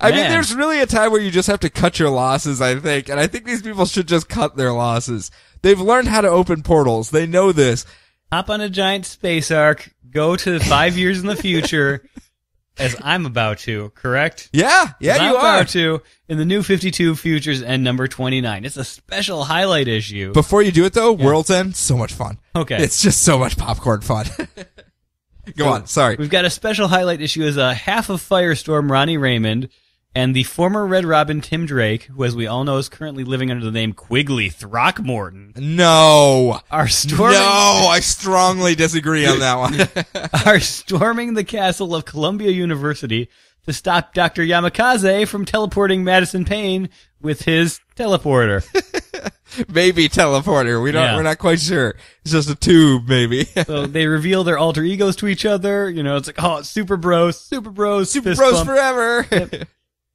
I mean, there's really a time where you just have to cut your losses, I think. And I think these people should just cut their losses. They've learned how to open portals. They know this. Hop on a giant space arc, go to 5 years in the future, as I'm about to, correct? Yeah, you I'm are. about to, in the new 52 Futures and number 29. It's a special highlight issue. Before you do it, though, World's End, so much fun. Okay. It's just so much popcorn fun. Go on, sorry. We've got a special highlight issue as a half of Firestorm, Ronnie Raymond, and the former Red Robin, Tim Drake, who, as we all know, is currently living under the name Quigley Throckmorton. No. Are storming... No, I strongly disagree on that one. Are storming the castle of Columbia University to stop Dr. Yamakaze from teleporting Madison Payne with his teleporter. Maybe teleporter. We're not quite sure. It's just a tube, maybe. So they reveal their alter egos to each other. You know, it's like, oh, super bros forever. Yep.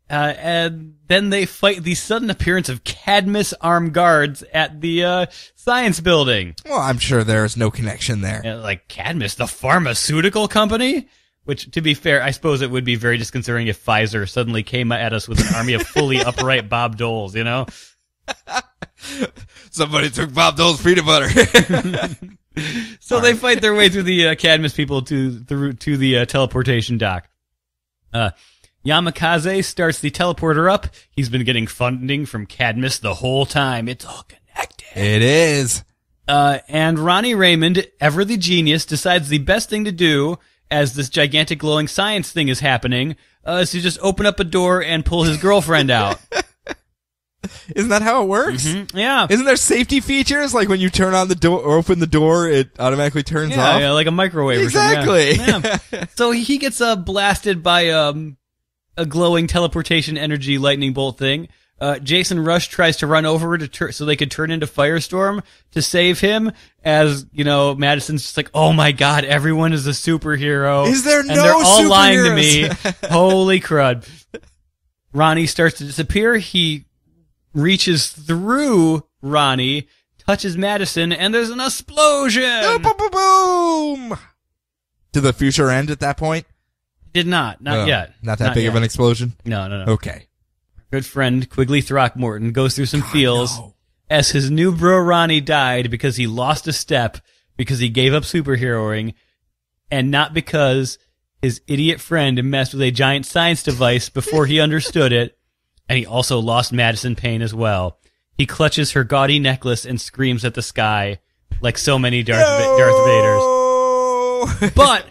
And then they fight the sudden appearance of Cadmus armed guards at the science building. Well, I'm sure there's no connection there. And like, Cadmus, the pharmaceutical company? Which, to be fair, I suppose it would be very disconcerting if Pfizer suddenly came at us with an army of fully upright Bob Doles, you know? Somebody took Bob Dole's peanut butter. So they fight their way through the Cadmus people to the teleportation dock. Yamakaze starts the teleporter up. He's been getting funding from Cadmus the whole time. It's all connected. It is. And Ronnie Raymond, ever the genius, decides the best thing to do as this gigantic glowing science thing is happening is to just open up a door and pull his girlfriend out. Isn't that how it works? Mm-hmm. Yeah. Isn't there safety features? Like when you turn on the door or open the door, it automatically turns off? Yeah, like a microwave exactly. or something. Yeah. So he gets blasted by a glowing teleportation energy lightning bolt thing. Jason Rusch tries to run over so they could turn into Firestorm to save him. As, you know, Madison's just like, oh my god, everyone is a superhero. Is there no And they're all superheroes? lying to me. Holy crud. Ronnie starts to disappear. He reaches through Ronnie, touches Madison, and there's an explosion! Oh, boom, boom! Did the future end at that point? Did not yet. Not that big of an explosion? No. Okay. Good friend Quigley Throckmorton goes through some feels as his new bro Ronnie died because he lost a step because he gave up superheroing, and not because his idiot friend messed with a giant science device before he understood it. And he also lost Madison Payne as well. He clutches her gaudy necklace and screams at the sky like so many Darth Vaders. But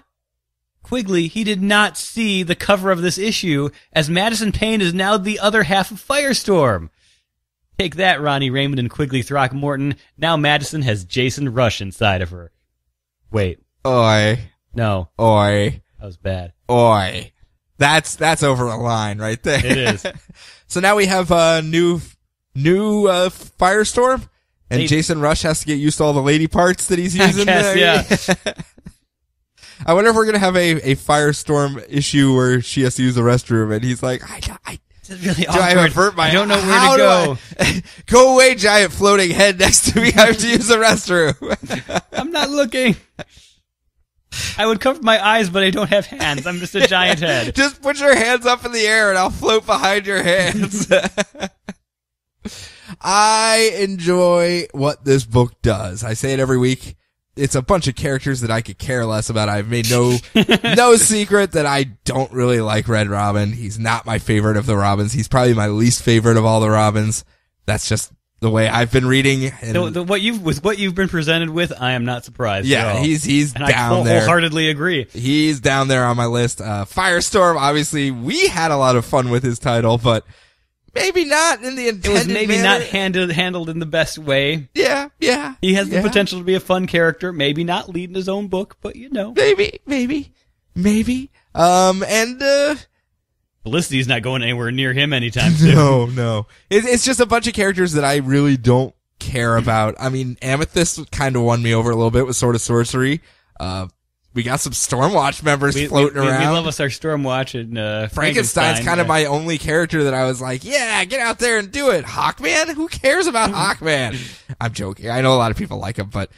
Quigley, he did not see the cover of this issue, as Madison Payne is now the other half of Firestorm. Take that, Ronnie Raymond and Quigley Throckmorton. Now Madison has Jason Rusch inside of her. Wait. Oi. No. Oi. That was bad. Oi. That's over a line right there. It is. So now we have a new Firestorm, and Jason Rusch has to get used to all the lady parts that he's using. I guess, yeah. I wonder if we're gonna have a Firestorm issue where she has to use the restroom, and he's like, This is really I awkward. avert my? I don't know where to go. Go away, giant floating head next to me. I have to use the restroom. I'm not looking. I would cover my eyes, but I don't have hands. I'm just a giant head. Just put your hands up in the air and I'll float behind your hands. I enjoy what this book does. I say it every week. It's a bunch of characters that I could care less about. I've made no secret that I don't really like Red Robin. He's not my favorite of the Robins. He's probably my least favorite of all the Robins. That's just the way I've been reading. And what you've been presented with, I am not surprised. Yeah, he's and down I there. Wholeheartedly agree. He's down there on my list. Firestorm, obviously, we had a lot of fun with his title, but maybe not in the intended It was maybe manner. not handled in the best way. Yeah. He has the potential to be a fun character. Maybe not leading his own book, but you know. Maybe. Felicity's not going anywhere near him anytime soon. No. It's just a bunch of characters that I really don't care about. I mean, Amethyst kind of won me over a little bit with Sword of Sorcery. We got some Stormwatch members floating around. We love us our Stormwatch and Frankenstein's kind of my only character that I was like, yeah, get out there and do it. Hawkman? Who cares about Hawkman? I'm joking. I know a lot of people like him, but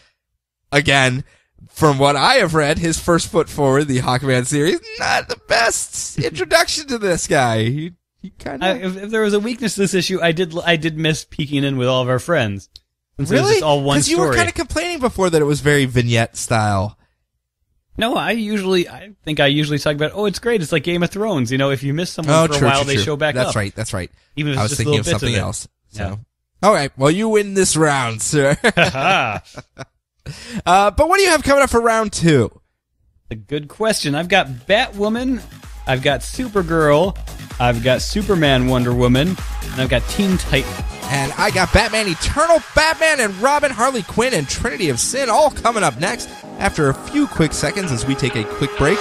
again, from what I have read, his first foot forward, the Hawkman series, not the best introduction to this guy. He kind of. If there was a weakness to this issue, I did miss peeking in with all of our friends. Since really? It was just all one story. Because you were kind of complaining before that it was very vignette style. No, I think I usually talk about, it's great. It's like Game of Thrones. You know, if you miss someone for a while, they show back up. That's right. Even if I it's was just thinking of little bits something of else. So. Yeah. All right. Well, you win this round, sir. But what do you have coming up for round 2? A good question. I've got Batwoman, I've got Supergirl, I've got Superman, Wonder Woman, and I've got Teen Titans. And I got Batman Eternal, Batman and Robin, Harley Quinn, and Trinity of Sin all coming up next after a few quick seconds as we take a quick break.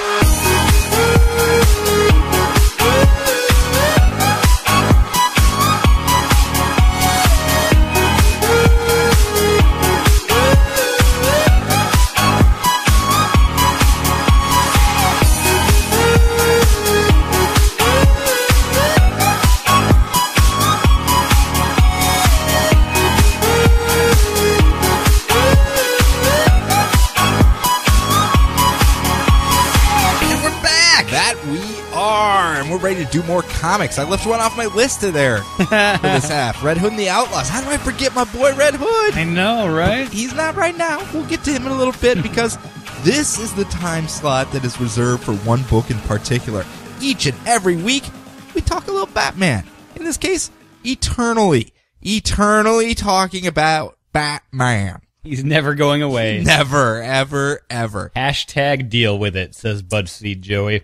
We're ready to do more comics. I left one off my list of there for this half. Red Hood and the Outlaws. How do I forget my boy Red Hood? I know, right? He's not right now. We'll get to him in a little bit because this is the time slot that is reserved for one book in particular. Each and every week, we talk a little Batman. In this case, eternally talking about Batman. He's never going away. Never, ever, ever. Hashtag deal with it, says BuzzFeed Joey.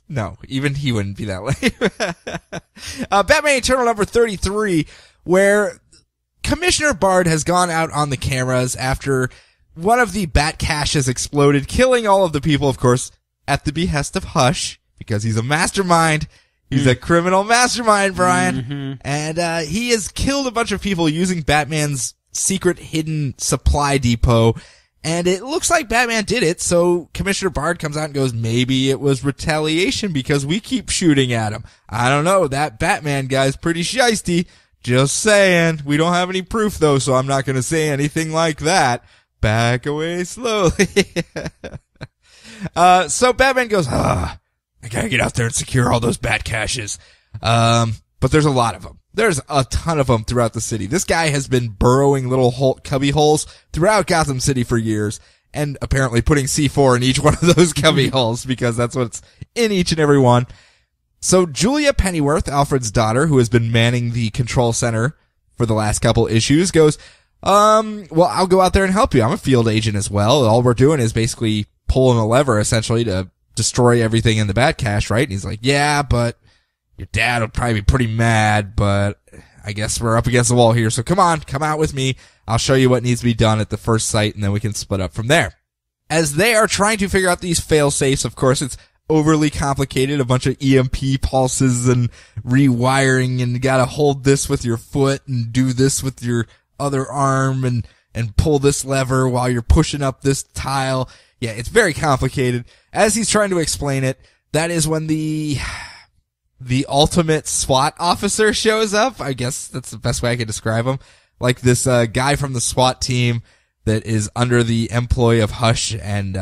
No, even he wouldn't be that way. Batman Eternal number 33, where Commissioner Bard has gone out on the cameras after one of the bat caches exploded, killing all of the people, of course, at the behest of Hush, because he's a mastermind. He's a criminal mastermind, Brian. Mm-hmm. And he has killed a bunch of people using Batman's secret hidden supply depot. And it looks like Batman did it, so Commissioner Bard comes out and goes, maybe it was retaliation because we keep shooting at him. I don't know, that Batman guy's pretty shiesty. Just saying. We don't have any proof though, so I'm not gonna say anything like that. Back away slowly. So Batman goes, I gotta get out there and secure all those bat caches. But there's a lot of them. There's a ton of them throughout the city. This guy has been burrowing little cubby holes throughout Gotham City for years, and apparently putting C4 in each one of those cubby holes because that's what's in each and every one. So Julia Pennyworth, Alfred's daughter, who has been manning the control center for the last couple issues, goes, well, I'll go out there and help you. I'm a field agent as well. All we're doing is basically pulling a lever, essentially, to destroy everything in the bat cache, right? And he's like, yeah, but your dad will probably be pretty mad, but I guess we're up against the wall here. So come on, come out with me. I'll show you what needs to be done at the first site, and then we can split up from there. As they are trying to figure out these fail-safes, of course, it's overly complicated, a bunch of EMP pulses and rewiring, and you gotta hold this with your foot and do this with your other arm and pull this lever while you're pushing up this tile. Yeah, it's very complicated. As he's trying to explain it, that is when the ultimate SWAT officer shows up. I guess that's the best way I could describe him. Like this guy from the SWAT team that is under the employ of Hush and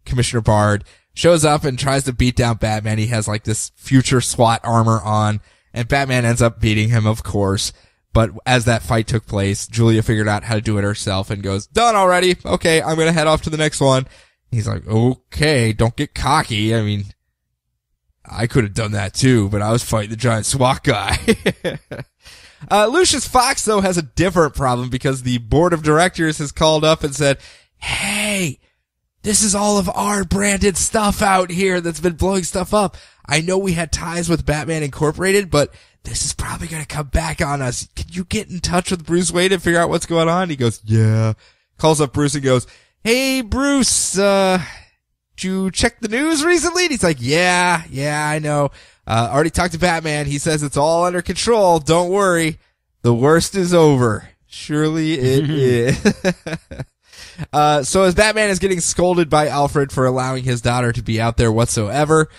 Commissioner Bard shows up and tries to beat down Batman. He has like this future SWAT armor on, and Batman ends up beating him, of course. But as that fight took place, Julia figured out how to do it herself and goes, done already. Okay, I'm gonna head off to the next one. He's like, okay, don't get cocky. I mean, I could have done that too, but I was fighting the giant SWAT guy. Lucius Fox, though, has a different problem because the board of directors has called up and said, hey, this is all of our branded stuff out here that's been blowing stuff up. I know we had ties with Batman Incorporated, but this is probably going to come back on us. Can you get in touch with Bruce Wayne and figure out what's going on? He goes, yeah. Calls up Bruce and goes, hey, Bruce, did you check the news recently? And he's like, yeah, I know. Already talked to Batman. He says it's all under control. Don't worry. The worst is over. Surely it is. So as Batman is getting scolded by Alfred for allowing his daughter to be out there whatsoever,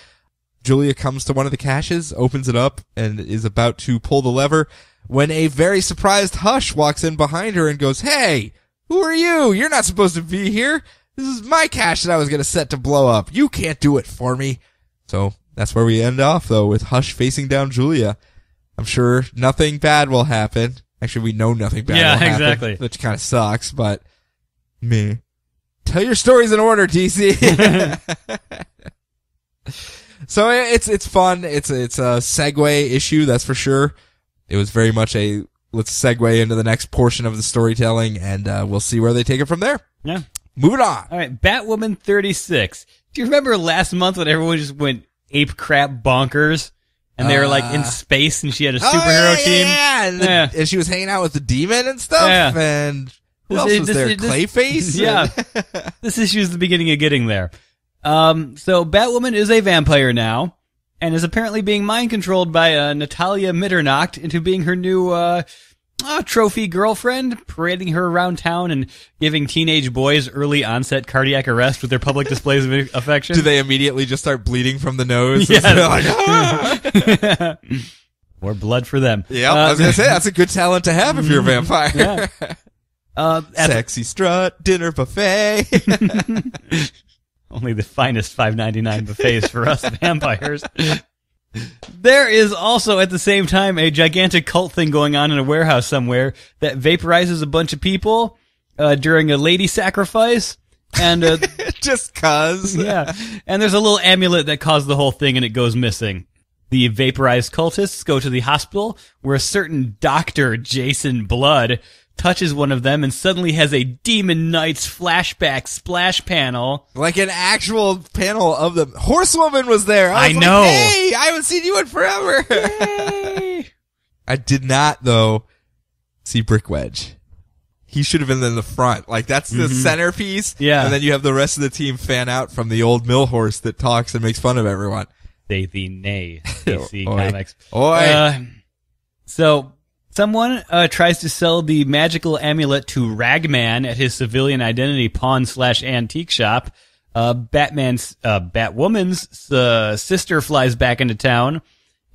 Julia comes to one of the caches, opens it up, and is about to pull the lever when a very surprised Hush walks in behind her and goes, "Hey, who are you? You're not supposed to be here. This is my cache that I was going to set to blow up. You can't do it for me." So that's where we end off, though, with Hush facing down Julia. I'm sure nothing bad will happen. Actually, we know nothing bad will happen. Yeah, exactly. Which kind of sucks, but meh. Tell your stories in order, DC. So it's fun. It's a segue issue, that's for sure. It was very much a let's segue into the next portion of the storytelling, and we'll see where they take it from there. Yeah. Moving on. All right, Batwoman 36. Do you remember last month when everyone just went ape crap bonkers? And they were like in space and she had a superhero team? Yeah. And she was hanging out with the demon and stuff. Yeah. And who else was there? Clayface? Yeah. This issue is the beginning of getting there. So Batwoman is a vampire now and is apparently being mind controlled by Natalia Mitternacht into being her new trophy girlfriend, parading her around town and giving teenage boys early onset cardiac arrest with their public displays of affection. Do they immediately just start bleeding from the nose? Yeah. They're like, ah! More blood for them. Yeah, I was going to say, that's a good talent to have if you're a vampire. Yeah. Sexy strut, dinner buffet. Only the finest $5.99 buffets for us vampires. There is also, at the same time, a gigantic cult thing going on in a warehouse somewhere that vaporizes a bunch of people during a lady sacrifice. And just cuz. Yeah. And there's a little amulet that caused the whole thing, and it goes missing. The vaporized cultists go to the hospital, where a certain Dr. Jason Blood touches one of them and suddenly has a Demon Knights flashback splash panel. Like an actual panel of the Horsewoman was there. I was know. Like, hey, I haven't seen you in forever. Yay. I did not, though, see Brick Wedge. He should have been in the front. Like, that's the centerpiece. Yeah. And then you have the rest of the team fan out from the old mill horse that talks and makes fun of everyone. Say the nay, DC Comics. So, someone tries to sell the magical amulet to Ragman at his civilian identity pawn/antique shop. Batwoman's sister flies back into town,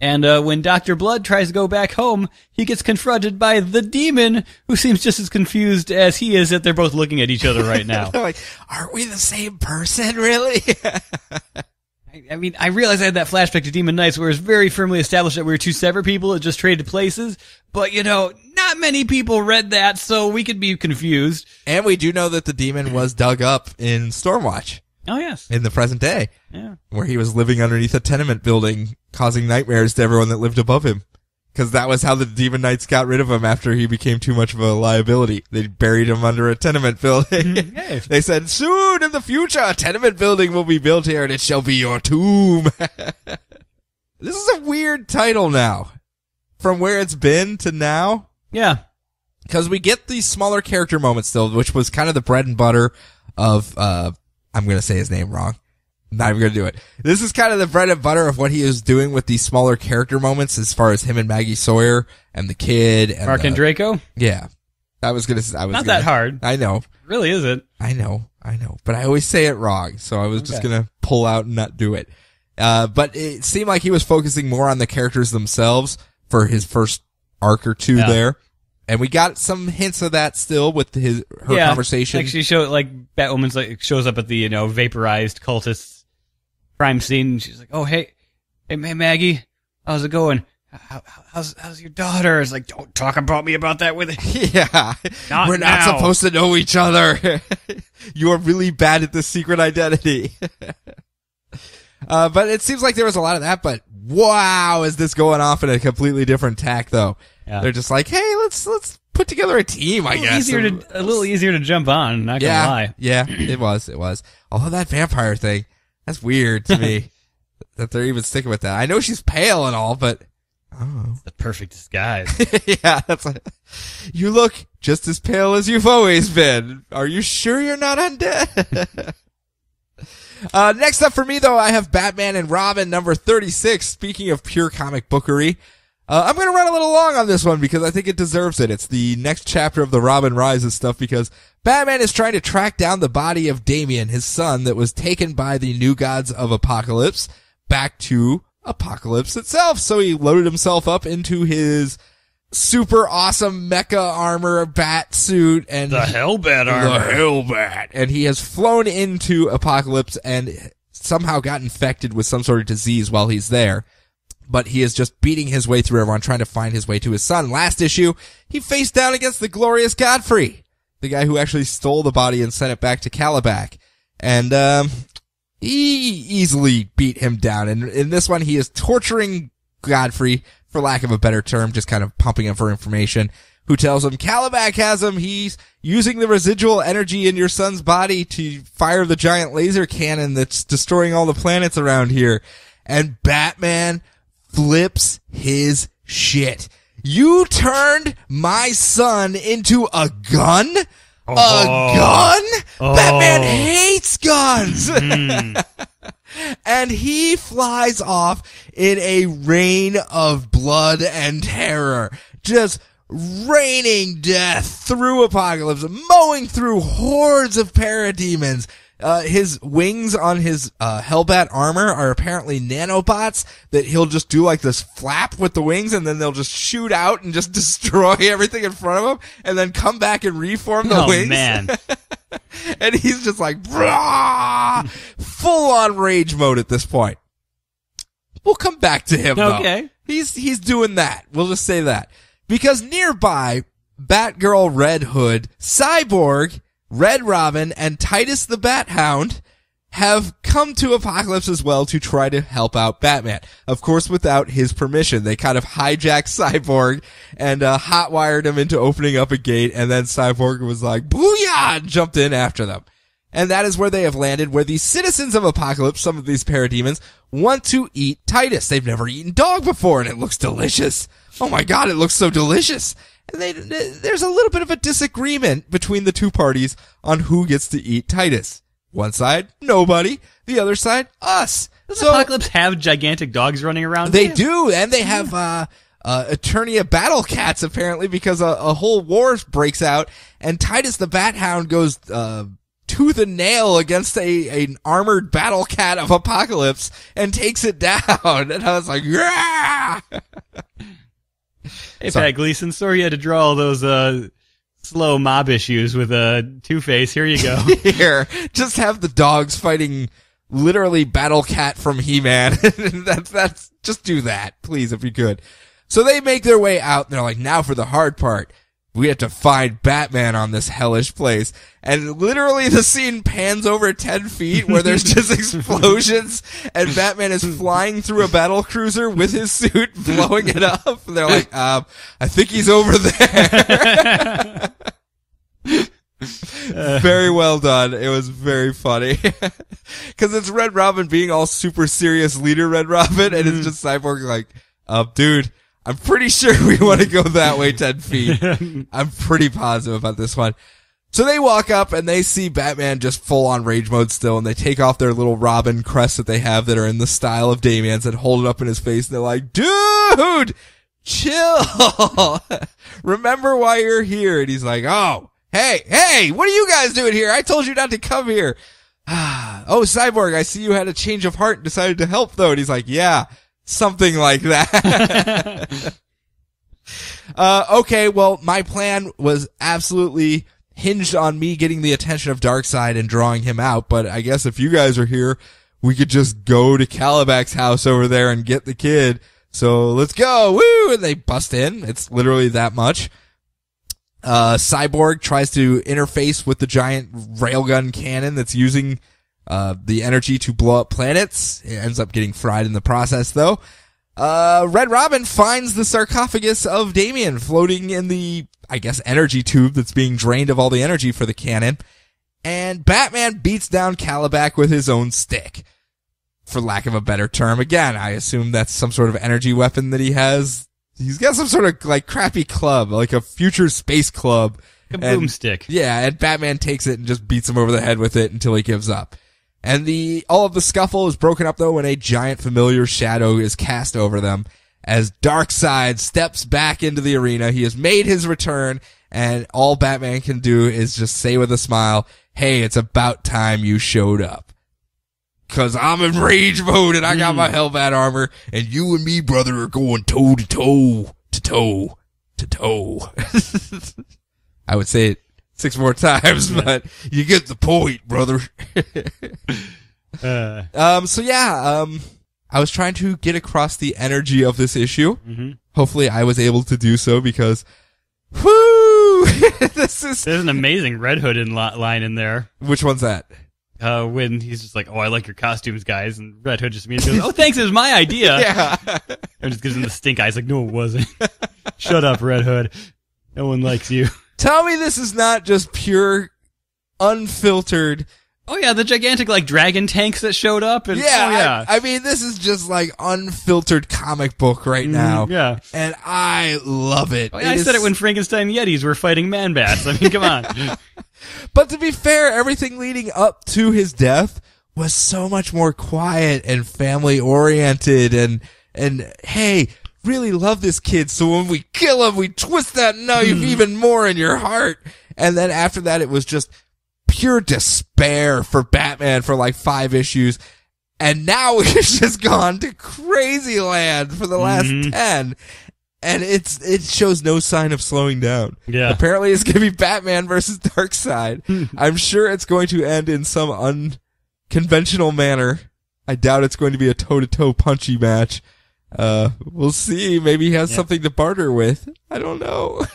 and when Dr. Blood tries to go back home, he gets confronted by the demon, who seems just as confused as he is that they're both looking at each other right now. They're like, aren't we the same person, really? I mean, I realized I had that flashback to Demon Knights where it's very firmly established that we were two separate people that just traded places. But, you know, not many people read that, so we could be confused. And we do know that the demon was dug up in Stormwatch. Oh, yes. In the present day. Yeah. Where he was living underneath a tenement building, causing nightmares to everyone that lived above him. Because that was how the Demon Knights got rid of him after he became too much of a liability. They buried him under a tenement building. Hey. They said, soon in the future, a tenement building will be built here and it shall be your tomb. This is a weird title now. From where it's been to now. Yeah. Because we get these smaller character moments still, which was kind of the bread and butter of, I'm going to say his name wrong. Not even gonna do it. This is kind of the bread and butter of what he is doing with these smaller character moments as far as him and Maggie Sawyer and the kid and Mark and Draco? Yeah. Not that hard. I know. It really isn't. I know. But I always say it wrong, so I was just gonna pull out and not do it. But it seemed like he was focusing more on the characters themselves for his first arc or two there. And we got some hints of that still with her conversation. Like Batwoman's shows up at the, vaporized cultists crime scene, and she's like, "Oh, hey, Maggie, how's it going? How's your daughter?" It's like, "Don't talk about me about that with it." Yeah, we're not supposed to know each other. You are really bad at this secret identity. But it seems like there was a lot of that. But wow, is this going off in a completely different tack though? Yeah. They're just like, hey, let's put together a team. I guess a little easier to jump on. Not gonna lie. Yeah, it was. Although that vampire thing. That's weird to me that they're even sticking with that. I know she's pale and all, but it's the perfect disguise. Yeah, you look just as pale as you've always been. Are you sure you're not undead? Next up for me, though, I have Batman and Robin number 36. Speaking of pure comic bookery, I'm going to run a little long on this one because I think it deserves it. It's the next chapter of the Robin Rises stuff because Batman is trying to track down the body of Damian, his son, that was taken by the New Gods of Apocalypse back to Apocalypse itself. So he loaded himself up into his super awesome mecha armor bat suit and The HazBat armor. The HazBat. And he has flown into Apocalypse and somehow got infected with some sort of disease while he's there. But he is just beating his way through everyone, trying to find his way to his son. Last issue, he faced down against the glorious Godfrey, the guy who actually stole the body and sent it back to Calabac. And, he easily beat him down. And in this one, he is torturing Godfrey, for lack of a better term, just kind of pumping him for information, who tells him Calabac has him. He's using the residual energy in your son's body to fire the giant laser cannon that's destroying all the planets around here. And Batman flips his shit. You turned my son into a gun? A gun? Batman hates guns! And he flies off in a rain of blood and terror. Just raining death through Apocalypse, mowing through hordes of parademons. His wings on his HazBat armor are apparently nanobots that he'll just do like this flap with the wings and then they'll just shoot out and just destroy everything in front of him and then come back and reform the wings. Oh, man. And he's just like, brah! Full on rage mode at this point. We'll come back to him, though. Okay. He's doing that. We'll just say that. Because nearby, Batgirl, Red Hood, Cyborg, Red Robin, and Titus the Bat Hound have come to Apocalypse as well to try to help out Batman. Of course, without his permission. They kind of hijacked Cyborg and hotwired him into opening up a gate, and then Cyborg was like, booyah! And jumped in after them. And that is where they have landed, where the citizens of Apocalypse, some of these parademons, want to eat Titus. They've never eaten dog before, and it looks delicious. Oh my god, it looks so delicious. And there's a little bit of a disagreement between the two parties on who gets to eat Titus. One side, nobody. The other side, us. Does Apocalypse have gigantic dogs running around? They do, and they have Eternia battle cats, apparently, because a whole war breaks out, and Titus the Bat Hound goes tooth and nail against an armored battle cat of Apocalypse and takes it down. And I was like, yeah! Hey, Pat Gleason, sorry you had to draw all those slow mob issues with Two-Face. Here you go. Here, just have the dogs fighting literally Battle Cat from He-Man. that's just do that, please, if you could. So they make their way out, and they're like, now for the hard part. We have to find Batman on this hellish place. And literally the scene pans over 10 feet where there's just explosions and Batman is flying through a battle cruiser with his suit, blowing it up. And they're like, I think he's over there. Very well done. It was very funny. Cause it's Red Robin being all super serious leader Red Robin, and it's just Cyborg like, dude, I'm pretty sure we want to go that way 10 feet. I'm pretty positive about this one. So they walk up and they see Batman just full on rage mode still, and they take off their little Robin crests that they have that are in the style of Damian's and hold it up in his face, and they're like, dude, chill. Remember why you're here. And he's like, oh, hey, what are you guys doing here? I told you not to come here. Oh, Cyborg, I see you had a change of heart and decided to help though. And he's like, yeah. Something like that. Okay, well, my plan was absolutely hinged on me getting the attention of Darkseid and drawing him out, but I guess if you guys are here, we could just go to Calabac's house over there and get the kid. So let's go, woo! And they bust in. It's literally that much. Cyborg tries to interface with the giant railgun cannon that's using the energy to blow up planets. It ends up getting fried in the process, though. Red Robin finds the sarcophagus of Damian floating in the, I guess, energy tube that's being drained of all the energy for the cannon. And Batman beats down Calabac with his own stick. For lack of a better term. Again, I assume that's some sort of energy weapon that he has. He's got some sort of, like, crappy club, like a future space club. A boomstick. Yeah, and Batman takes it and just beats him over the head with it until he gives up. And all of the scuffle is broken up though when a giant familiar shadow is cast over them. As Darkseid steps back into the arena, he has made his return, and all Batman can do is just say with a smile, "Hey, it's about time you showed up. 'Cause I'm in rage mode and I got my HazBat armor, and you and me, brother, are going toe to toe, to toe, to toe." I would say it 6 more times, but you get the point, brother. I was trying to get across the energy of this issue. Hopefully I was able to do so because, whoo! There's an amazing Red Hood line in there. Which one's that? When he's just like, "Oh, I like your costumes, guys," and Red Hood just immediately goes, "Oh, thanks, it was my idea." Yeah. And just gives him the stink eye. He's like, "No, it wasn't." Shut up, Red Hood. No one likes you. Tell me this is not just pure, unfiltered. Oh yeah, the gigantic like dragon tanks that showed up. And, I mean, this is just like unfiltered comic book right now. Yeah. And I love it. Oh, yeah, I said it when Frankenstein Yetis were fighting man-bats. I mean, come on. But to be fair, everything leading up to his death was so much more quiet and family-oriented and hey, really love this kid, so when we kill him, we twist that knife even more in your heart. And then after that, it was just pure despair for Batman for like 5 issues. And now it's just gone to crazy land for the last 10. And it shows no sign of slowing down. Yeah. Apparently it's going to be Batman versus Darkseid. I'm sure it's going to end in some unconventional manner. I doubt it's going to be a toe-to-toe punchy match. We'll see. Maybe he has something to barter with. I don't know.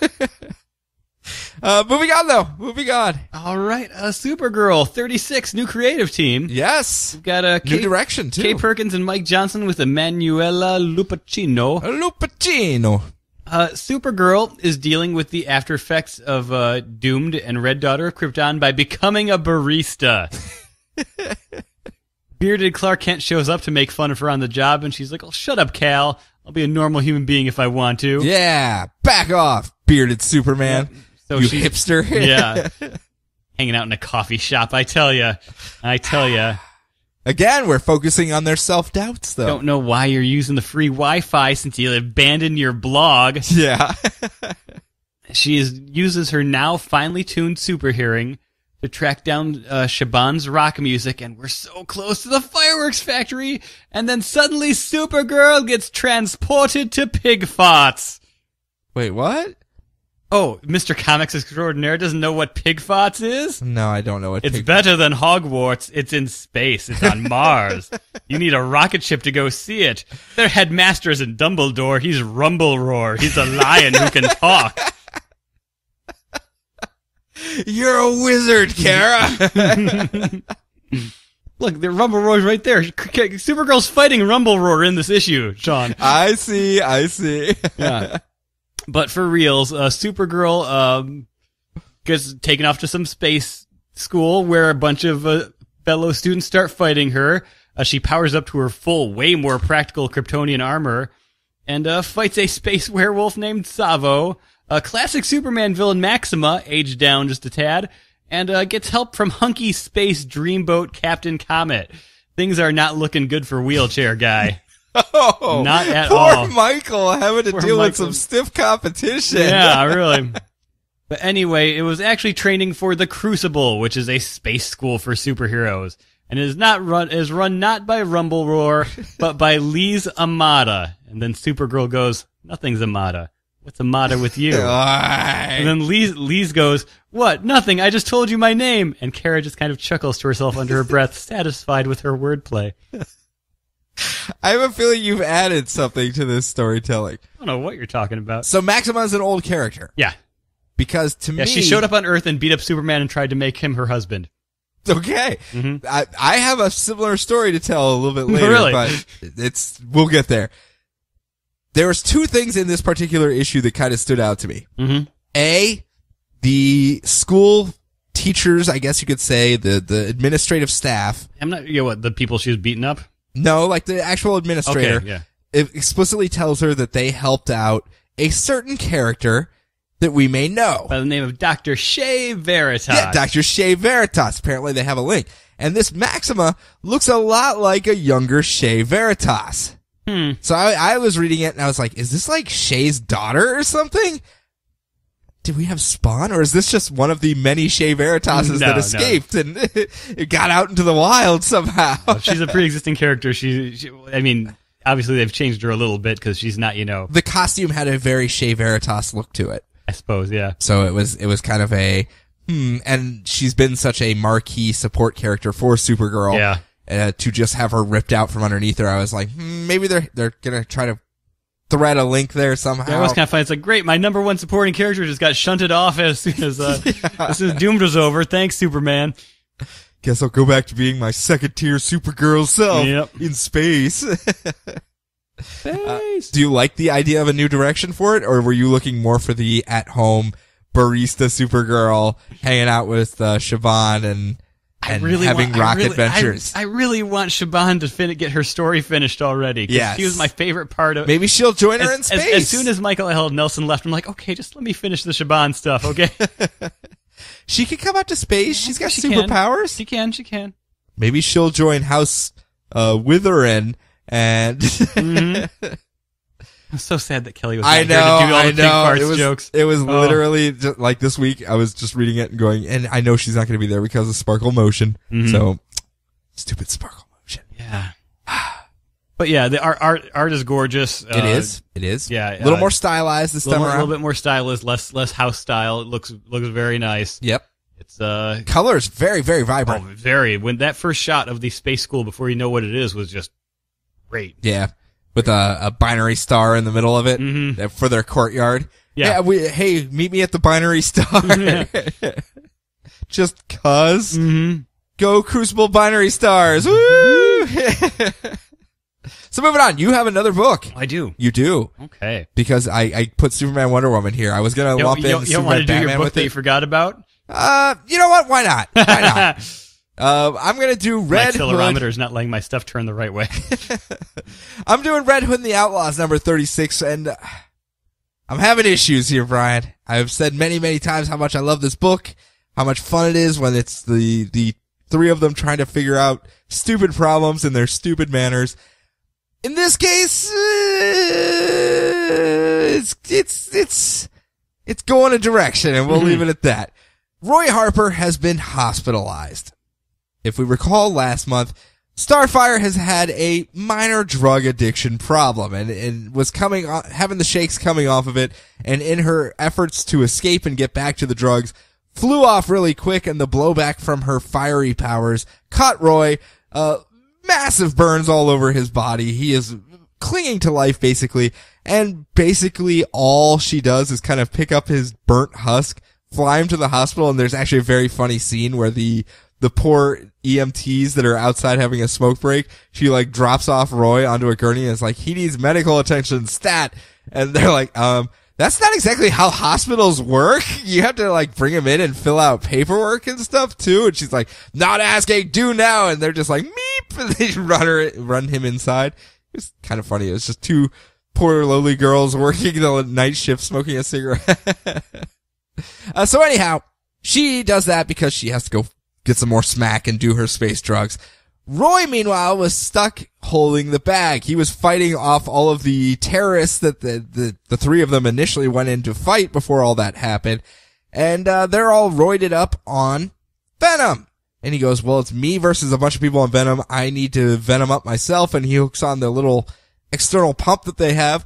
Moving on though. Moving on. All right. Supergirl 36, new creative team. Yes. We've got new direction too. Kay Perkins and Mike Johnson with Emanuela Lupacchino. Supergirl is dealing with the after effects of Doomed and Red Daughter of Krypton by becoming a barista. Bearded Clark Kent shows up to make fun of her on the job, and she's like, "Oh, shut up, Cal. I'll be a normal human being if I want to." Yeah, back off, bearded Superman. Yeah. So you hipster. Yeah. Hanging out in a coffee shop, I tell ya. Again, we're focusing on their self-doubts, though. Don't know why you're using the free Wi-Fi since you abandoned your blog. Yeah. She uses her now finely tuned super hearing to track down Shaban's rock music, and we're so close to the fireworks factory, and then suddenly Supergirl gets transported to pig farts. Wait, what? Oh, Mr. Comics Extraordinaire doesn't know what pig farts is? No, I don't know what It's better than Hogwarts. It's in space. It's on Mars. You need a rocket ship to go see it. Their headmaster isn't Dumbledore. He's Rumble Roar. He's a lion who can talk. You're a wizard, Kara. Look, the Rumble Roar's right there. Supergirl's fighting Rumble Roar in this issue, Sean. I see. Yeah. But for reals, Supergirl gets taken off to some space school where a bunch of fellow students start fighting her. She powers up to her full, way more practical Kryptonian armor and fights a space werewolf named Savo, a classic Superman villain Maxima, aged down just a tad, and gets help from hunky space dreamboat Captain Comet. Things are not looking good for Wheelchair Guy. Oh, not at all. Poor Michael having to deal with some stiff competition. Yeah, really. But anyway, it was actually training for the Crucible, which is a space school for superheroes, and is run not by Rumble Roar, but by Lise Amada. And then Supergirl goes, "Nothing's Amada. What's the matter with you?" And then Lise goes, "What? Nothing. I just told you my name." And Kara just kind of chuckles to herself under her breath, satisfied with her wordplay. I have a feeling you've added something to this storytelling. I don't know what you're talking about. So Maxima is an old character. Yeah. Because to me... she showed up on Earth and beat up Superman and tried to make him her husband. Okay. Mm-hmm. I have a similar story to tell a little bit later, really? But we'll get there. There was 2 things in this particular issue that kind of stood out to me. Mm-hmm. A, the school teachers, I guess you could say, the administrative staff. I'm not, the people she was beating up? No, like the actual administrator. Okay, yeah. It explicitly tells her that they helped out a certain character that we may know. By the name of Dr. Shea Veritas. Yeah, Dr. Shea Veritas. Apparently they have a link. And this Maxima looks a lot like a younger Shea Veritas. So I was reading it and I was like, is this like Shay's daughter or something? Did we have Spawn, or is this just one of the many Shea Veritases that escaped and it got out into the wild somehow? She's a pre-existing character. I mean, obviously they've changed her a little bit because she's not, The costume had a very Shea Veritas look to it. I suppose, yeah. So it was kind of a, and she's been such a marquee support character for Supergirl. Yeah. To just have her ripped out from underneath her, I was like, maybe they're gonna try to thread a link there somehow. Yeah, it was kind of funny. It's like, great, my number one supporting character just got shunted off as soon as Doomed was over. Thanks, Superman. Guess I'll go back to being my second tier Supergirl self in space. Do you like the idea of a new direction for it, or were you looking more for the at-home barista Supergirl hanging out with Siobhan and having rock adventures? I really want Siobhan to get her story finished already. Yes. She was my favorite part of. Maybe she'll join her in space. As soon as Michael L. Nelson left, I'm like, okay, just let me finish the Siobhan stuff, okay? She could come out to space. She's got superpowers. She can. Maybe she'll join House Witherin and... I'm so sad that Kelly was not here to do all the big farts jokes. It was literally just, like this week. I was just reading it and going, and I know she's not going to be there because of Sparkle Motion. So stupid Sparkle Motion. Yeah. But yeah, the art is gorgeous. It is. Yeah, a little more stylized this time around. A little bit more stylized, less house style. It looks very nice. Yep. It's colors very, very vibrant. Oh, very. When that first shot of the space school before you know what it is was just great. Yeah. With a binary star in the middle of it for their courtyard. Yeah. Hey, meet me at the binary star. Just cuz. Go Crucible binary stars. Woo! So moving on, you have another book. I do. You do. Okay. Because I put Superman Wonder Woman here. I was going to lump in you don't want to do Batman your book with that you forgot about? You know what? Why not? Why not? I'm gonna do Red Hood. My accelerometer's not letting my stuff turn the right way. I'm doing Red Hood and the Outlaws number 36, and I'm having issues here, Brian. I've said many, many times how much I love this book, how much fun it is when it's the three of them trying to figure out stupid problems in their stupid manners. In this case, it's going a direction, and we'll leave it at that. Roy Harper has been hospitalized. If we recall last month, Starfire has had a minor drug addiction problem and was having the shakes coming off of it, and in her efforts to escape and get back to the drugs, flew off really quick, and the blowback from her fiery powers caught Roy, massive burns all over his body. He is clinging to life basically, and basically all she does is kind of pick up his burnt husk, fly him to the hospital, and there's actually a very funny scene where the poor EMTs that are outside having a smoke break, she like drops off Roy onto a gurney and is like, he needs medical attention, stat. And they're like, that's not exactly how hospitals work. You have to like bring him in and fill out paperwork and stuff too. And she's like, not asking, do now. And they're just like, meep. And they run him inside. It was kind of funny. It was just two poor lowly girls working the night shift smoking a cigarette. So anyhow, she does that because she has to go get some more smack and do her space drugs. Roy, meanwhile, was stuck holding the bag. He was fighting off all of the terrorists that the three of them initially went in to fight before all that happened. And they're all roided up on Venom. And he goes, well, it's me versus a bunch of people on Venom. I need to Venom up myself. And he hooks on the little external pump that they have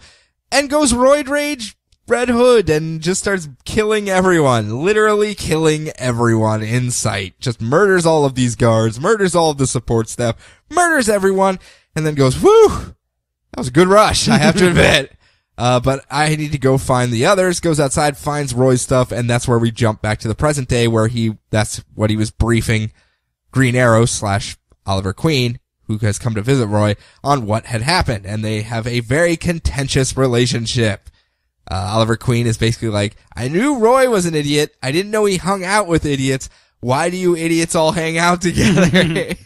and goes roid rage Red Hood and just starts killing everyone, literally killing everyone in sight. Just murders all of these guards, murders all of the support staff, murders everyone, and then goes, whew, that was a good rush, I have to admit. But I need to go find the others, goes outside, finds Roy's stuff, and that's where we jump back to the present day where that's what he was briefing Green Arrow / Oliver Queen, who has come to visit Roy, on what had happened. And they have a very contentious relationship. Oliver Queen is basically like, I knew Roy was an idiot. I didn't know he hung out with idiots. Why do you idiots all hang out together?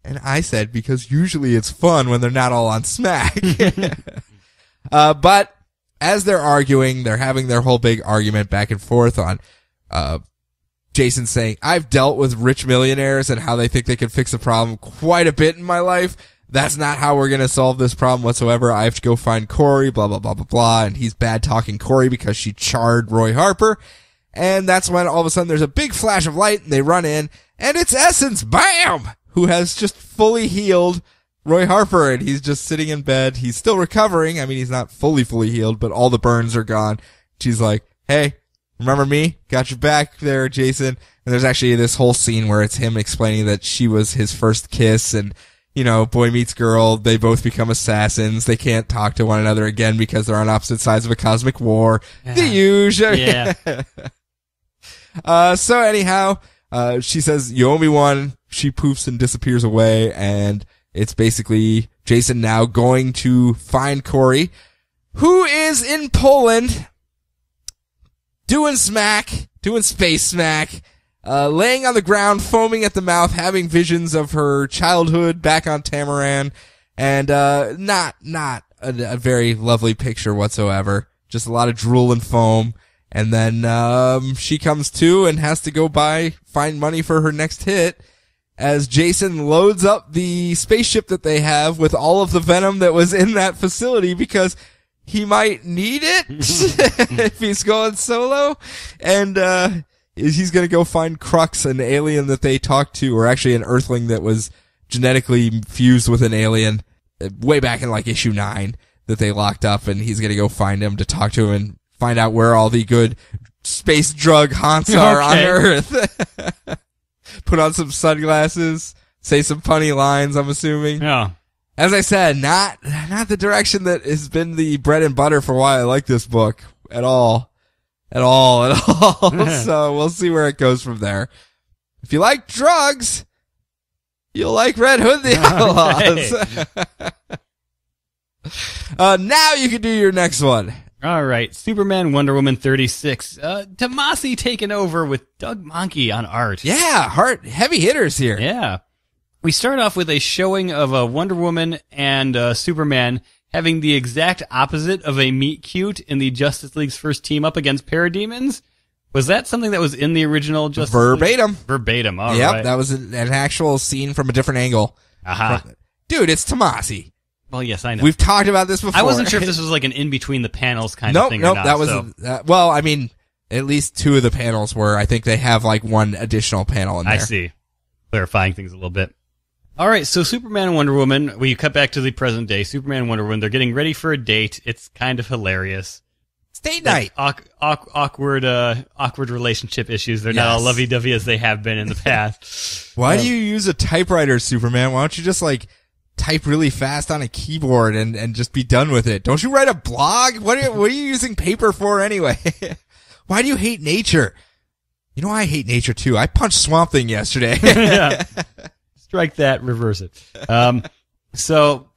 And I said, because usually it's fun when they're not all on smack. But as they're arguing, they're having their whole big argument back and forth on, Jason's saying, I've dealt with rich millionaires and how they think they can fix a problem quite a bit in my life. That's not how we're going to solve this problem whatsoever. I have to go find Corey, blah, blah, blah, blah, blah. And he's bad talking Corey because she charred Roy Harper. And that's when all of a sudden there's a big flash of light and they run in and it's Essence, bam, who has just fully healed Roy Harper. And he's just sitting in bed. He's still recovering. I mean, he's not fully healed, but all the burns are gone. She's like, hey, remember me? Got your back there, Jason. And there's actually this whole scene where it's him explaining that she was his first kiss and, you know, boy meets girl, they both become assassins. They can't talk to one another again because they're on opposite sides of a cosmic war. Yeah. The usual. Yeah. So anyhow, she says, you owe me one. She poofs and disappears away. And it's basically Jason now going to find Corey, who is in Poland doing space smack. Laying on the ground, foaming at the mouth, having visions of her childhood back on Tamaran, and not a very lovely picture whatsoever. Just a lot of drool and foam. And then she comes to and has to go find money for her next hit, as Jason loads up the spaceship that they have with all of the venom that was in that facility because he might need it if he's going solo. And he's going to go find Crux, an alien that they talked to, or actually an Earthling that was genetically fused with an alien way back in like issue 9 that they locked up, and he's going to go find him to talk to him and find out where all the good space drug haunts are on Earth. Put on some sunglasses, say some funny lines, I'm assuming. Yeah. As I said, not the direction that has been the bread and butter for why I like this book at all. At all. So we'll see where it goes from there. If you like drugs, you'll like Red Hood the Outlaws. Now you can do your next one. All right. Superman, Wonder Woman 36. Tomasi taking over with Doug Mahnke on art. Yeah, heavy hitters here. Yeah. We start off with a showing of a Wonder Woman and Superman having the exact opposite of a meet cute in the Justice League's first team up against Parademons. Was that something that was in the original Justice Verbatim. League? Verbatim, all yep, right. That was an actual scene from a different angle. Aha. Dude, it's Tomasi. Well, yes, I know. We've talked about this before. I wasn't sure if this was like an in-between the panels kind of thing or not. That was, well, I mean, at least 2 of the panels were. I think they have like 1 additional panel in there. I see. Clarifying things a little bit. All right, so Superman and Wonder Woman, we cut back to the present day. Superman and Wonder Woman, they're getting ready for a date. It's kind of hilarious. It's date night. Awkward relationship issues. They're not all lovey-dovey as they have been in the past. Why do you use a typewriter, Superman? Why don't you just like type really fast on a keyboard and just be done with it? Don't you write a blog? What are you using paper for anyway? Why do you hate nature? You know, I hate nature too. I punched Swamp Thing yesterday. Yeah. Strike that, reverse it. So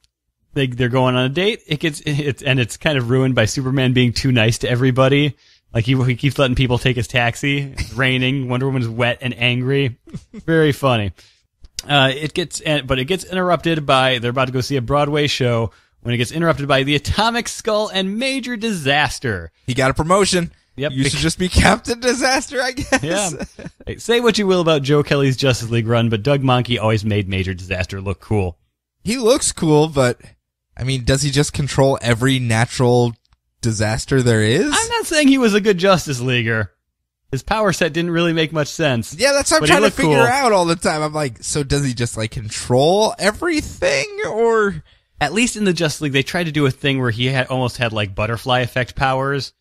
they're going on a date. It's kind of ruined by Superman being too nice to everybody. Like he keeps letting people take his taxi. It's raining. Wonder Woman's wet and angry. Very funny. It gets interrupted by, they're about to go see a Broadway show when it gets interrupted by the Atomic Skull and Major Disaster. He got a promotion. Yep. You should just be Captain Disaster, I guess. Yeah. Hey, say what you will about Joe Kelly's Justice League run, but Doug Mahnke always made Major Disaster look cool. He looks cool, but, I mean, does he just control every natural disaster there is? I'm not saying he was a good Justice Leaguer. His power set didn't really make much sense. Yeah, that's what I'm trying to figure out all the time. I'm like, so does he just, like, control everything, or? At least in the Justice League, they tried to do a thing where he almost had, like, butterfly effect powers,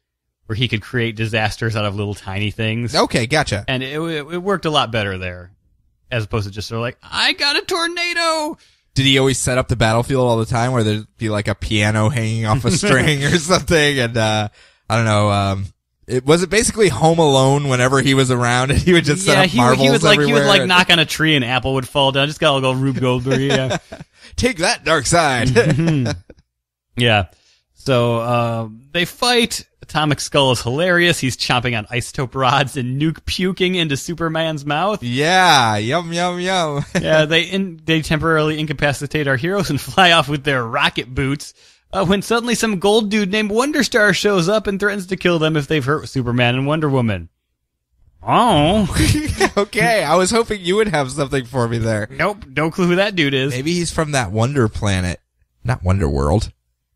where he could create disasters out of little tiny things. Okay, gotcha. And it worked a lot better there, as opposed to just sort of like, I got a tornado! Did he always set up the battlefield all the time, where there'd be, like, a piano hanging off a string or something, and, I don't know, was it basically Home Alone whenever he was around and he would just set up marbles everywhere? He would like knock on a tree and apple would fall down. Just gotta go Rube Goldberg, yeah. Take that, dark side. Yeah. So, they fight. Atomic Skull is hilarious. He's chomping on isotope rods and nuke puking into Superman's mouth. Yeah. Yum, yum, yum. Yeah, they temporarily incapacitate our heroes and fly off with their rocket boots. When suddenly some gold dude named Wonderstar shows up and threatens to kill them if they've hurt Superman and Wonder Woman. Oh. Okay, I was hoping you would have something for me there. Nope, no clue who that dude is. Maybe he's from that Wonder Planet. Not Wonder World.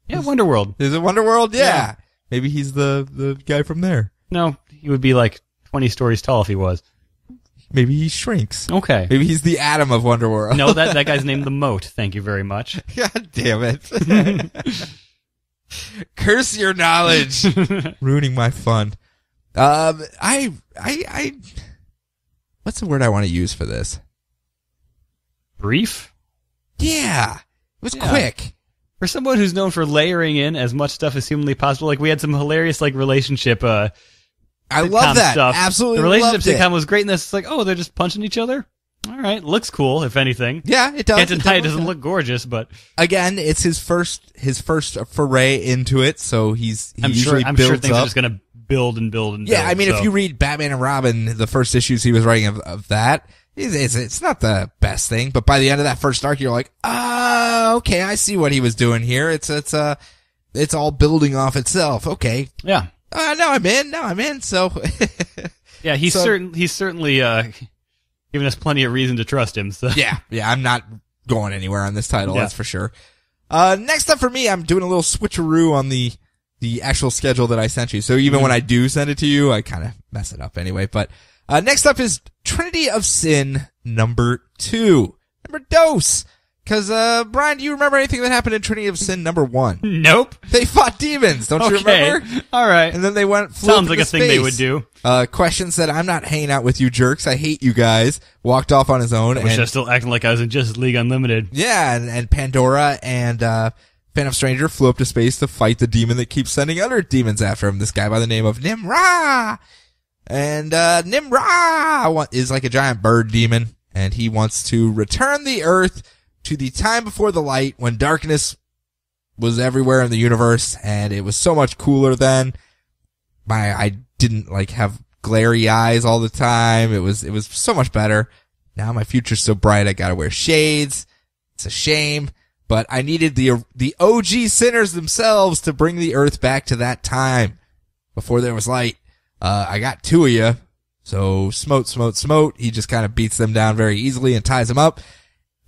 Yeah, Wonderworld. Is it Wonder World? Yeah. Maybe he's the guy from there. No, he would be like 20 stories tall if he was. Maybe he shrinks. Okay. Maybe he's the Atom of Wonder World. No, that guy's named the Moat. Thank you very much. God damn it. Curse your knowledge. Ruining my fun. I what's the word I want to use for this? Brief? Yeah. It was quick. For someone who's known for layering in as much stuff as humanly possible, like we had some hilarious like relationship I love that. stuff. Absolutely the relationship loved it. sitcom was great, and this is like, oh, they're just punching each other? All right, looks cool, if anything. Yeah, it does. Can't deny it doesn't look gorgeous, but again, it's his first foray into it, so he I'm sure usually things builds are up. just gonna build and build and build. Yeah, I mean, if you read Batman and Robin, the first issues he was writing of that, it's not the best thing, but by the end of that first arc, you're like, okay, I see what he was doing here. It's all building off itself. Okay. Yeah. Now I'm in. So. Yeah, he's certainly given us plenty of reason to trust him. So. Yeah, I'm not going anywhere on this title, that's for sure. Next up for me, I'm doing a little switcheroo on the actual schedule that I sent you. So even when I do send it to you, I kind of mess it up anyway. But next up is Trinity of Sin number 2. Number dos. Cause, Brian, do you remember anything that happened in Trinity of Sin number 1? Nope. They fought demons, don't you remember? All right. And then they flew Sounds like into a thing they would space. do. Question said, I'm not hanging out with you jerks. I hate you guys. Walked off on his own. I wish I was still acting like I was in Justice League Unlimited. Yeah, and Pandora and Phantom Stranger flew up to space to fight the demon that keeps sending other demons after him, this guy by the name of Nimra. And Nimra is like a giant bird demon, and he wants to return the Earth to the time before the light, when darkness was everywhere in the universe, and it was so much cooler then. I didn't have glary eyes all the time. It was so much better. Now my future's so bright, I gotta wear shades. It's a shame, but I needed the OG sinners themselves to bring the Earth back to that time before there was light. I got 2 of you, so smote. He just kind of beats them down very easily and ties them up,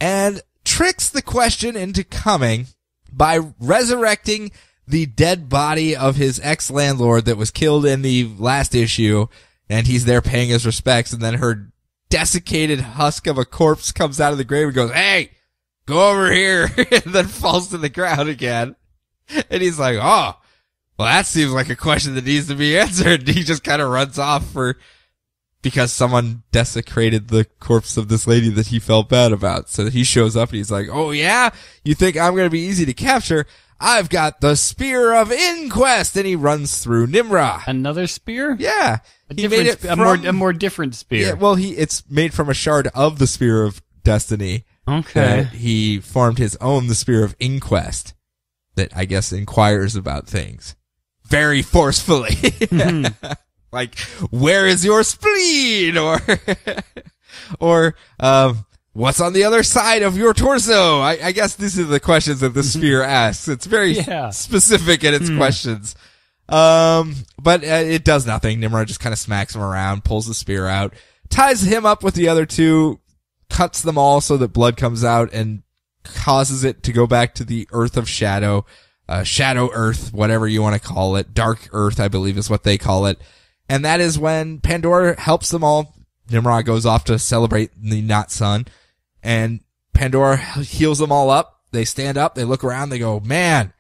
and tricks the Question into coming by resurrecting the dead body of his ex-landlord that was killed in the last issue, and he's there paying his respects, and then her desiccated husk of a corpse comes out of the grave and goes, "Hey, go over here," and then falls to the ground again. And he's like, "Oh, well, that seems like a question that needs to be answered." He just kind of runs off because someone desecrated the corpse of this lady that he felt bad about. So he shows up and he's like, "Oh yeah? You think I'm going to be easy to capture? I've got the Spear of Inquest." And he runs through Nimra. Another spear? Yeah. He made it a more different spear. Yeah, well, it's made from a shard of the Spear of Destiny. Okay. He formed his own, the Spear of Inquest, that I guess inquires about things very forcefully. Like, where is your spleen? Or what's on the other side of your torso? I guess these are the questions that the Spear asks. It's very specific in its questions. But it does nothing. Nimrod just kind of smacks him around, pulls the spear out, ties him up with the other 2, cuts them all so that blood comes out, and causes it to go back to the Earth of Shadow, Shadow Earth, whatever you want to call it. Dark Earth, I believe is what they call it. And that is when Pandora helps them all. Nimrod goes off to celebrate the not sun, and Pandora heals them all up. They stand up, they look around, they go, "Man,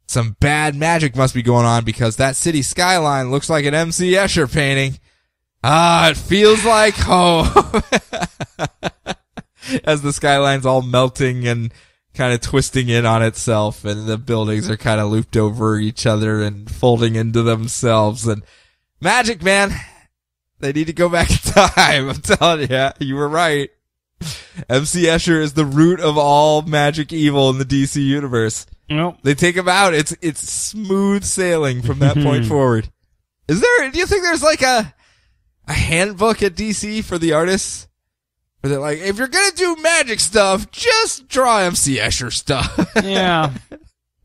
some bad magic must be going on, because that city skyline looks like an MC Escher painting. It feels like home." As the skyline's all melting and kind of twisting in on itself, and the buildings are kind of looped over each other and folding into themselves. And magic, man. They need to go back in time. I'm telling you, you were right. MC Escher is the root of all magic evil in the DC universe. Nope. They take him out. It's smooth sailing from that point forward. Do you think there's like a handbook at DC for the artists? Where they're like, if you're gonna do magic stuff, just draw MC Escher stuff. Yeah.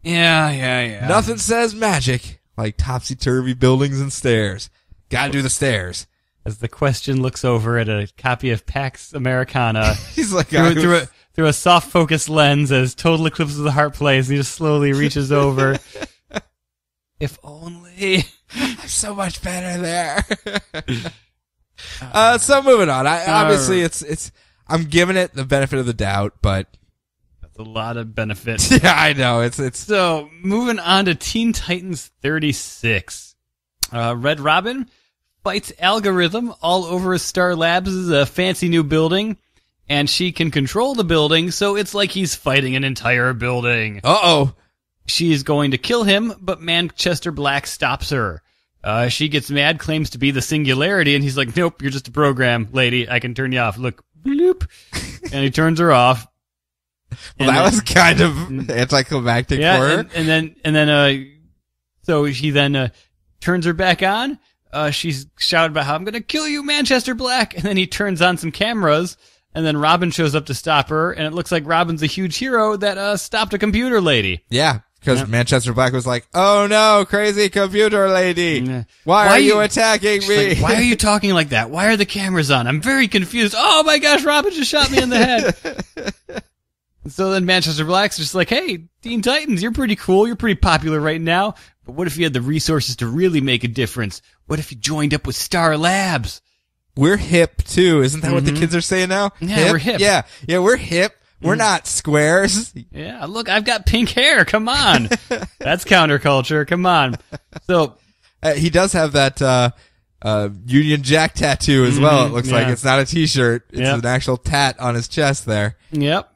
Yeah. Nothing says magic like topsy-turvy buildings and stairs. Gotta do the stairs. as the Question looks over at a copy of Pax Americana. He's like, through a soft focus lens as Total Eclipse of the Heart plays, and he just slowly reaches over. If only. I'm so much better there. So moving on. Obviously, I'm giving it the benefit of the doubt, but that's a lot of benefit. Yeah, I know. It's So moving on to Teen Titans 36. Red Robin fights Algorithm all over Star Labs' fancy new building, and she can control the building, so it's like he's fighting an entire building. Uh-oh. She's going to kill him, but Manchester Black stops her. She gets mad, claims to be the Singularity, and he's like, nope, you're just a program, lady. I can turn you off. Look, bloop. And he turns her off. Well, that was kind of anticlimactic for her. And then, so she then turns her back on. She's shouting about how I'm going to kill you, Manchester Black. And then he turns on some cameras, and then Robin shows up to stop her, and it looks like Robin's a huge hero that stopped a computer lady. Yeah. Because Manchester Black was like, oh no, crazy computer lady. Why are you attacking me? Like, why are you talking like that? Why are the cameras on? I'm very confused. Oh my gosh, Robin just shot me in the head. So then Manchester Black's just like, hey, Teen Titans, you're pretty cool. You're pretty popular right now. But what if you had the resources to really make a difference? What if you joined up with Star Labs? We're hip too. Isn't that what the kids are saying now? Yeah, we're hip. Yeah, we're hip. We're not squares. Yeah, look, I've got pink hair. Come on. That's counterculture. Come on. So he does have that Union Jack tattoo as well. It looks like it's not a t-shirt. It's an actual tat on his chest there. Yep.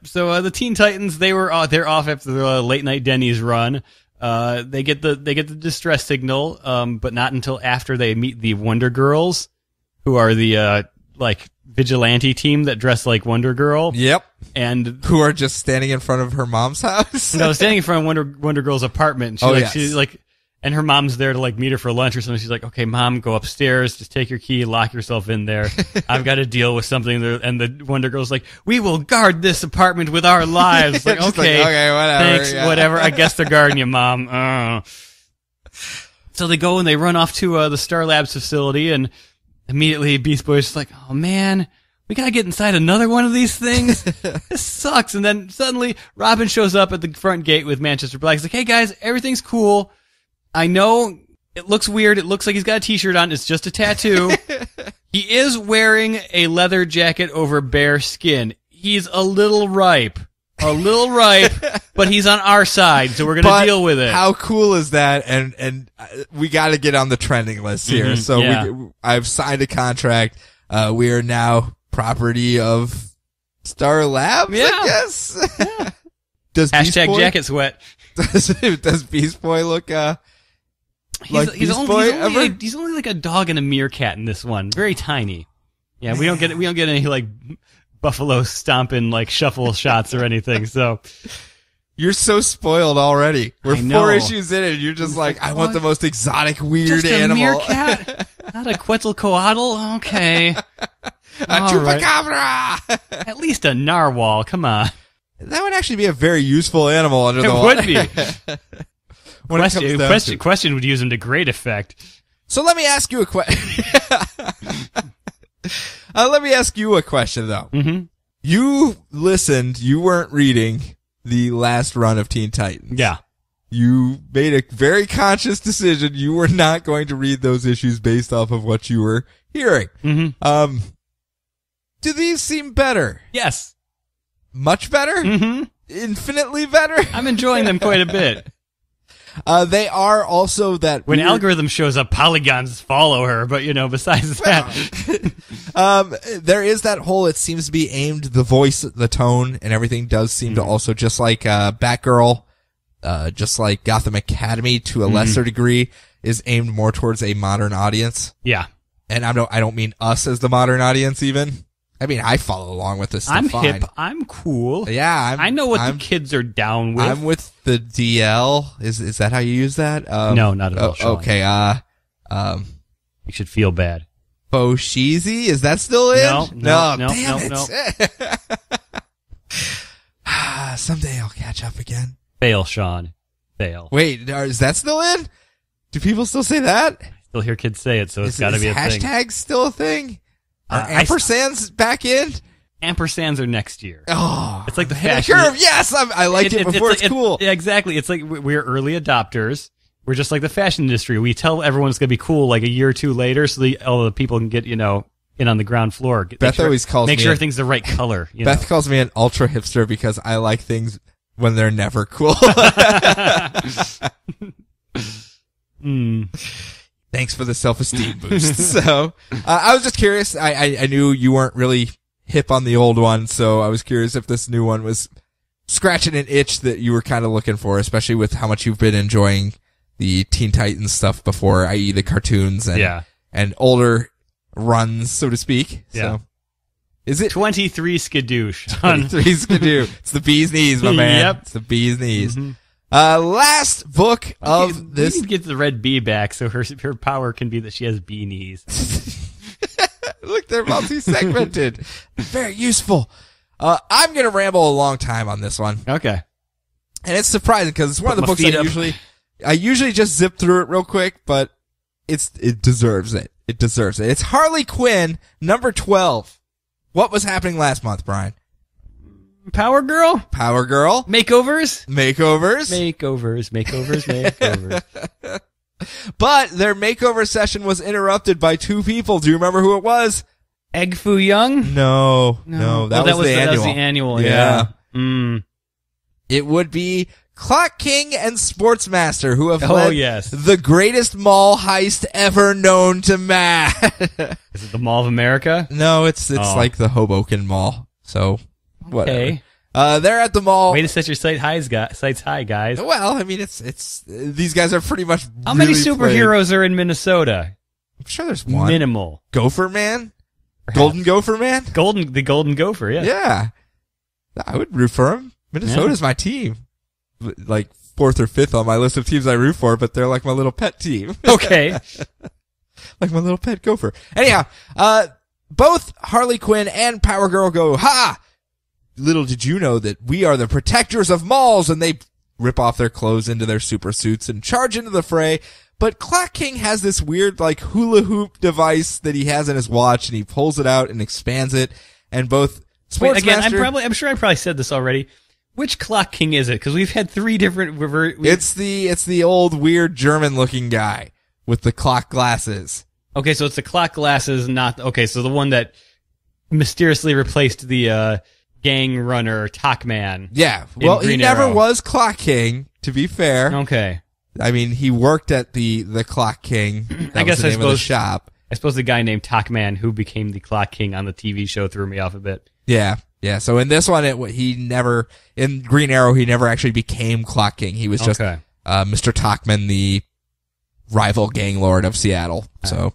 So the Teen Titans, they're off after the late night Denny's run. They get the distress signal, but not until after they meet the Wonder Girls, who are the vigilante team that dress like Wonder Girl. Yep. And who are just standing in front of her mom's house. No, standing in front of Wonder Girl's apartment. She's like, and her mom's there to like meet her for lunch or something. She's like, okay, Mom, go upstairs, just take your key, lock yourself in there. I've got to deal with something. And the Wonder Girl's like, we will guard this apartment with our lives. Like, okay, whatever. Thanks, whatever. I guess they're guarding you, Mom. So they go and they run off to the Star Labs facility, and immediately Beast Boy's just like, oh man, we gotta get inside another one of these things. This sucks. And then suddenly Robin shows up at the front gate with Manchester Black. He's like, hey guys, everything's cool. I know it looks weird. It looks like he's got a t-shirt on. It's just a tattoo. He is wearing a leather jacket over bare skin. He's a little ripe, but he's on our side, so we're going to deal with it. How cool is that? And we got to get on the trending list here. So I've signed a contract. We are now property of Star Labs, I guess. Yeah. Does Hashtag jacket sweat. Does Beast Boy look he's only like a dog and a meerkat in this one. Very tiny. Yeah, we don't get any like buffalo stomping like shuffle shots or anything. So you're so spoiled already. We're 4 issues in and you're just like, I want the most exotic, weird animal. Just a meerkat? Not a Quetzalcoatl? Okay. A chupacabra! At least a narwhal. Come on. That would actually be a very useful animal under the water. It would be. Question would use him to great effect. So let me ask you a question. Let me ask you a question, though. Mm-hmm. You listened. You weren't reading the last run of Teen Titans. Yeah. You made a very conscious decision. You were not going to read those issues based off of what you were hearing. Mm-hmm. Do these seem better? Yes. Much better? Mm-hmm. Infinitely better? I'm enjoying them quite a bit. They are also that when Algorithm shows up, polygons follow her, but besides that. There is that whole, it seems to be aimed, the voice, the tone, and everything does seem to also, just like Batgirl, just like Gotham Academy to a lesser degree, is aimed more towards a modern audience. Yeah. And I don't mean us as the modern audience even. I mean, I follow along with this stuff I'm fine. hip. I'm cool. Yeah, I know what the kids are down with. I'm with the DL. Is that how you use that? No, not at all. Sean. Okay. You should feel bad. Bosheezy? Is that still in? No. Someday I'll catch up again. Fail, Sean. Fail. Wait, is that still in? Do people still say that? I still hear kids say it, so it's got to be a thing. Is hashtags still a thing? Are ampersands back in? Ampersands are next year. Oh, it's like the fashion curve. Yes, I liked it before. It's cool. Yeah, exactly. It's like we're early adopters. We're just like the fashion industry. We tell everyone it's going to be cool like a year or two later, so all the people can get in on the ground floor. Beth always calls me make sure everything's the right color. Beth calls me an ultra hipster because I like things when they're never cool. Thanks for the self-esteem boost. So, I was just curious. I knew you weren't really hip on the old one, so I was curious if this new one was scratching an itch that you were kind of looking for, especially with how much you've been enjoying the Teen Titans stuff before, i.e. the cartoons and older runs, so to speak. Yeah. So, is it 23 skadoosh? 23 skadoo. It's the bee's knees, my man. Yep. It's the bee's knees. Mm-hmm. Last book of this. We need to get the red bee back so her power can be that she has bee knees. Look, they're multi-segmented. Very useful. I'm going to ramble a long time on this one. Okay. And it's surprising because it's one of the books I usually just zip through it real quick, but it deserves it. It deserves it. It's Harley Quinn, number 12. What was happening last month, Brian? Power Girl? Power Girl. Makeovers? Makeovers. But their makeover session was interrupted by two people. Do you remember who it was? Egg Foo Young? No. That was the annual. That was the annual, yeah. It would be Clock King and Sportsmaster, who have led the greatest mall heist ever known to man. Is it the Mall of America? No, it's like the Hoboken Mall. So, whatever. Okay. They're at the mall. Way to set your sights high, guys. Well, I mean, it's these guys are pretty much. How many superheroes are in Minnesota? I'm sure there's one. Minimal. Gopher Man? Perhaps. Golden Gopher Man? The Golden Gopher, yeah. Yeah. I would root for him. Minnesota's my team. Like 4th or 5th on my list of teams I root for, but they're like my little pet team. Okay. Like my little pet gopher. Anyhow, both Harley Quinn and Power Girl go, ha! Little did you know that we are the protectors of malls, and they rip off their clothes into their super suits and charge into the fray. But Clock King has this weird, like, hula hoop device that he has in his watch, and he pulls it out and expands it, and both Sportsmaster... Wait, again, I'm sure I probably said this already. Which Clock King is it? Because we've had 3 different... It's the old, weird, German-looking guy with the clock glasses. Okay, so it's the clock glasses, not... Okay, so the one that mysteriously replaced the, gang runner, Talkman. Yeah. Well, he never was Clock King, to be fair. Okay. I mean, he worked at the Clock King. That was the name of the shop. I suppose the guy named Talkman who became the Clock King on the TV show threw me off a bit. Yeah. Yeah. So in this one, in Green Arrow, he never actually became Clock King. He was just, Mr. Talkman, the rival gang lord of Seattle. So,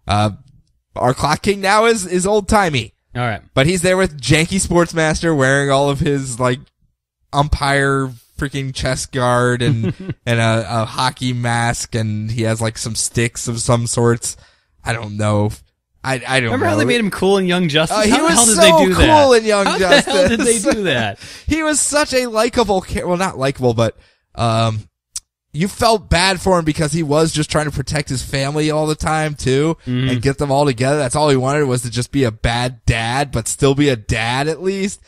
our Clock King now is old timey. All right. But he's there with janky Sportsmaster wearing all of his, like, umpire freaking chest guard and, and a hockey mask, and he has, like, some sticks of some sorts. I don't know. I don't Remember know. how they made him cool in Young Justice? He how the hell was did they do that? cool in Young Justice. How the hell did they do that? He was such a likable well, not likable, but, you felt bad for him because he was just trying to protect his family all the time too, and get them all together. That's all he wanted, was to just be a bad dad, but still be a dad at least.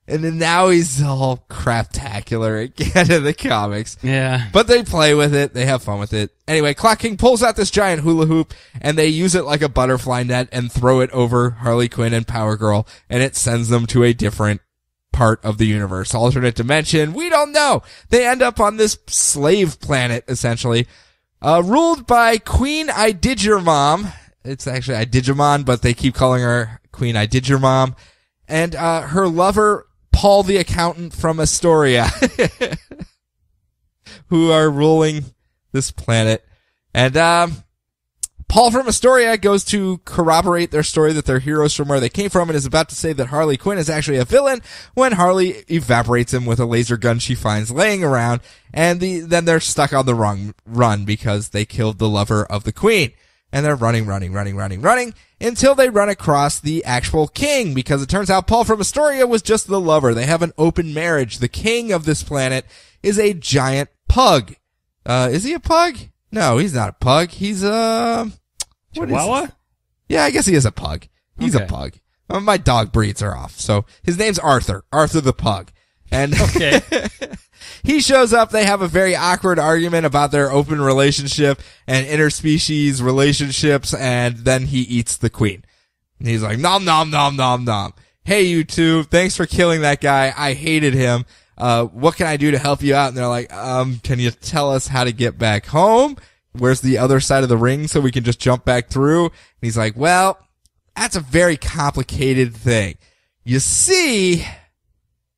And then now he's all craptacular again in the comics. Yeah. But they play with it. They have fun with it. Anyway, Clock King pulls out this giant hula hoop, and they use it like a butterfly net and throw it over Harley Quinn and Power Girl, and it sends them to a different part of the universe, alternate dimension. We don't know. They end up on this slave planet, essentially, ruled by Queen I Did Your Mom. It's actually I Did Your Mom, but they keep calling her Queen I Did Your Mom, and her lover Paul the accountant from Astoria, who are ruling this planet. And Paul from Astoria goes to corroborate their story that they're heroes from where they came from, and is about to say that Harley Quinn is actually a villain when Harley evaporates him with a laser gun she finds laying around, and then they're stuck on the wrong run because they killed the lover of the queen. And they're running until they run across the actual king, because it turns out Paul from Astoria was just the lover. They have an open marriage. The king of this planet is a giant pug. Is he a pug? No, he's not a pug. He's Chihuahua? Yeah, I guess he is a pug. He's Okay. a pug. My dog breeds are off. So his name's Arthur. Arthur the pug. And Okay. he shows up. They have a very awkward argument about their open relationship and interspecies relationships. And then he eats the queen. And he's like, nom, nom, nom, nom, nom. Hey, you two. Thanks for killing that guy. I hated him. What can I do to help you out? And they're like, can you tell us how to get back home? Where's the other side of the ring so we can just jump back through? And he's like, well, that's a very complicated thing. You see,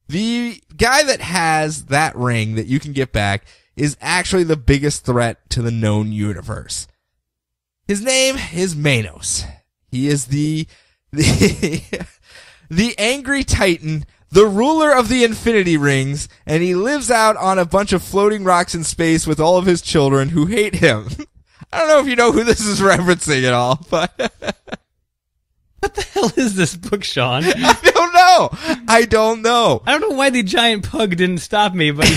the guy that has that ring that you can get back is actually the biggest threat to the known universe. His name is Manos. He is the angry titan, the ruler of the Infinity Rings, and he lives out on a bunch of floating rocks in space with all of his children who hate him. I don't know if you know who this is referencing at all, but What the hell is this book, Sean? I don't know. I don't know why the giant pug didn't stop me, but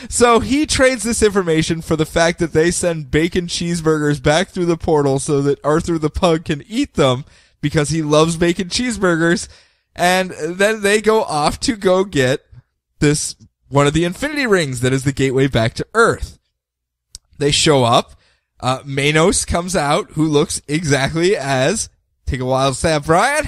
So he trades this information for the fact that they send bacon cheeseburgers back through the portal so that Arthur the pug can eat them because he loves bacon cheeseburgers. And then they go off to go get this, one of the Infinity Rings that is the gateway back to Earth. They show up. Manos comes out, who looks exactly as, take a wild stab, Brian.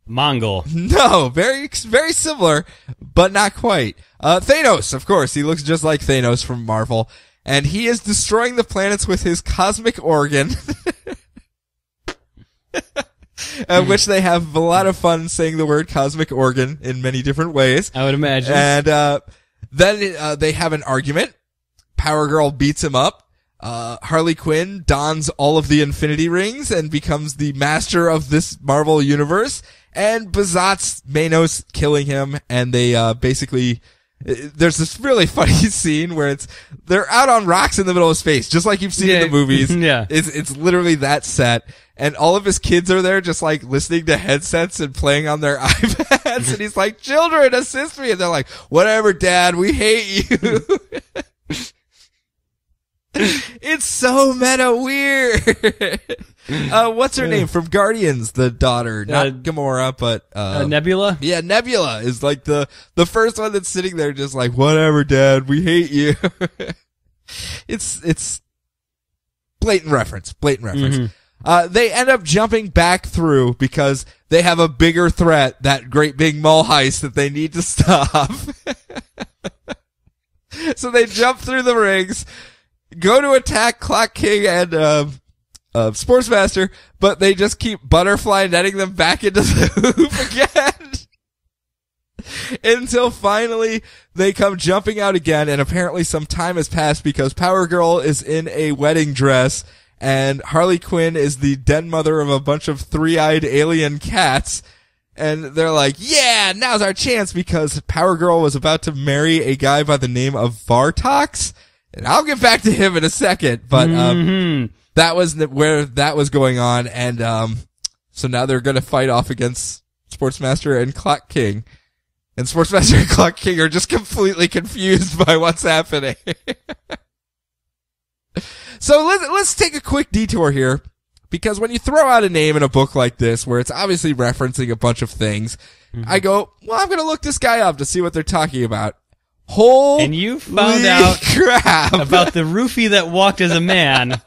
Mongol. No, very, very similar, but not quite. Thanos, of course. He looks just like Thanos from Marvel. And he is destroying the planets with his cosmic organ. Which they have a lot of fun saying the word cosmic organ in many different ways. I would imagine. And then they have an argument. Power Girl beats him up. Harley Quinn dons all of the Infinity Rings and becomes the master of this Marvel universe. And Bazat's Manos killing him. And they basically... There's this really funny scene where they're out on rocks in the middle of space, just like you've seen in the movies. Yeah. It's literally that set. And all of his kids are there just like listening to headsets and playing on their iPads. And he's like, children, assist me. And they're like, whatever, Dad, we hate you. It's so meta weird. What's her name from Guardians? The daughter, not Gamora, but Nebula. Yeah, Nebula is like the first one that's sitting there, just like, whatever, Dad, we hate you. It's blatant reference. Mm-hmm. They end up jumping back through because they have a bigger threat, that great big mole heist that they need to stop. So they jump through the rings, go to attack Clock King and Sportsmaster, but they just keep butterfly netting them back into the hoop again. Until finally they come jumping out again, and apparently some time has passed because Power Girl is in a wedding dress and Harley Quinn is the den mother of a bunch of three-eyed alien cats. And they're like, yeah, now's our chance, because Power Girl was about to marry a guy by the name of Vartox. And I'll get back to him in a second, but that was where that was going on. And so now they're going to fight off against Sportsmaster and Clock King. And Sportsmaster and Clock King are just completely confused by what's happening. So let's take a quick detour here, because when you throw out a name in a book like this, where it's obviously referencing a bunch of things, I go, well, I'm going to look this guy up to see what they're talking about. And you found out crap about the roofie that walked as a man,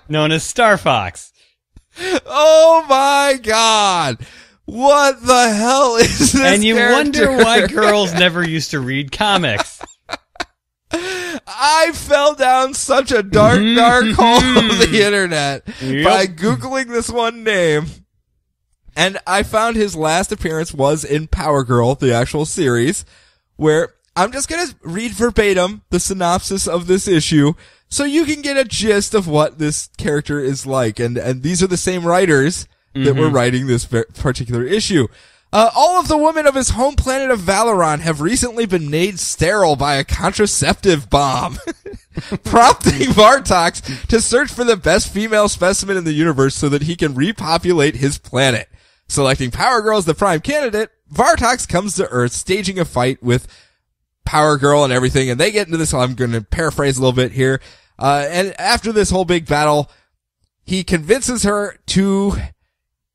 known as Starfox. Oh my God. What the hell is this And you character? wonder why girls never used to read comics. I fell down such a dark hole of the internet by Googling this one name. And I found his last appearance was in Power Girl, the actual series, where I'm just going to read verbatim the synopsis of this issue so you can get a gist of what this character is like. And these are the same writers that were writing this particular issue. All of the women of his home planet of Valoron have recently been made sterile by a contraceptive bomb, prompting Vartox to search for the best female specimen in the universe so that he can repopulate his planet. Selecting Power Girl as the prime candidate, Vartox comes to Earth, staging a fight with Power Girl and everything, and they get into this. I'm going to paraphrase a little bit here. And after this whole big battle, he convinces her to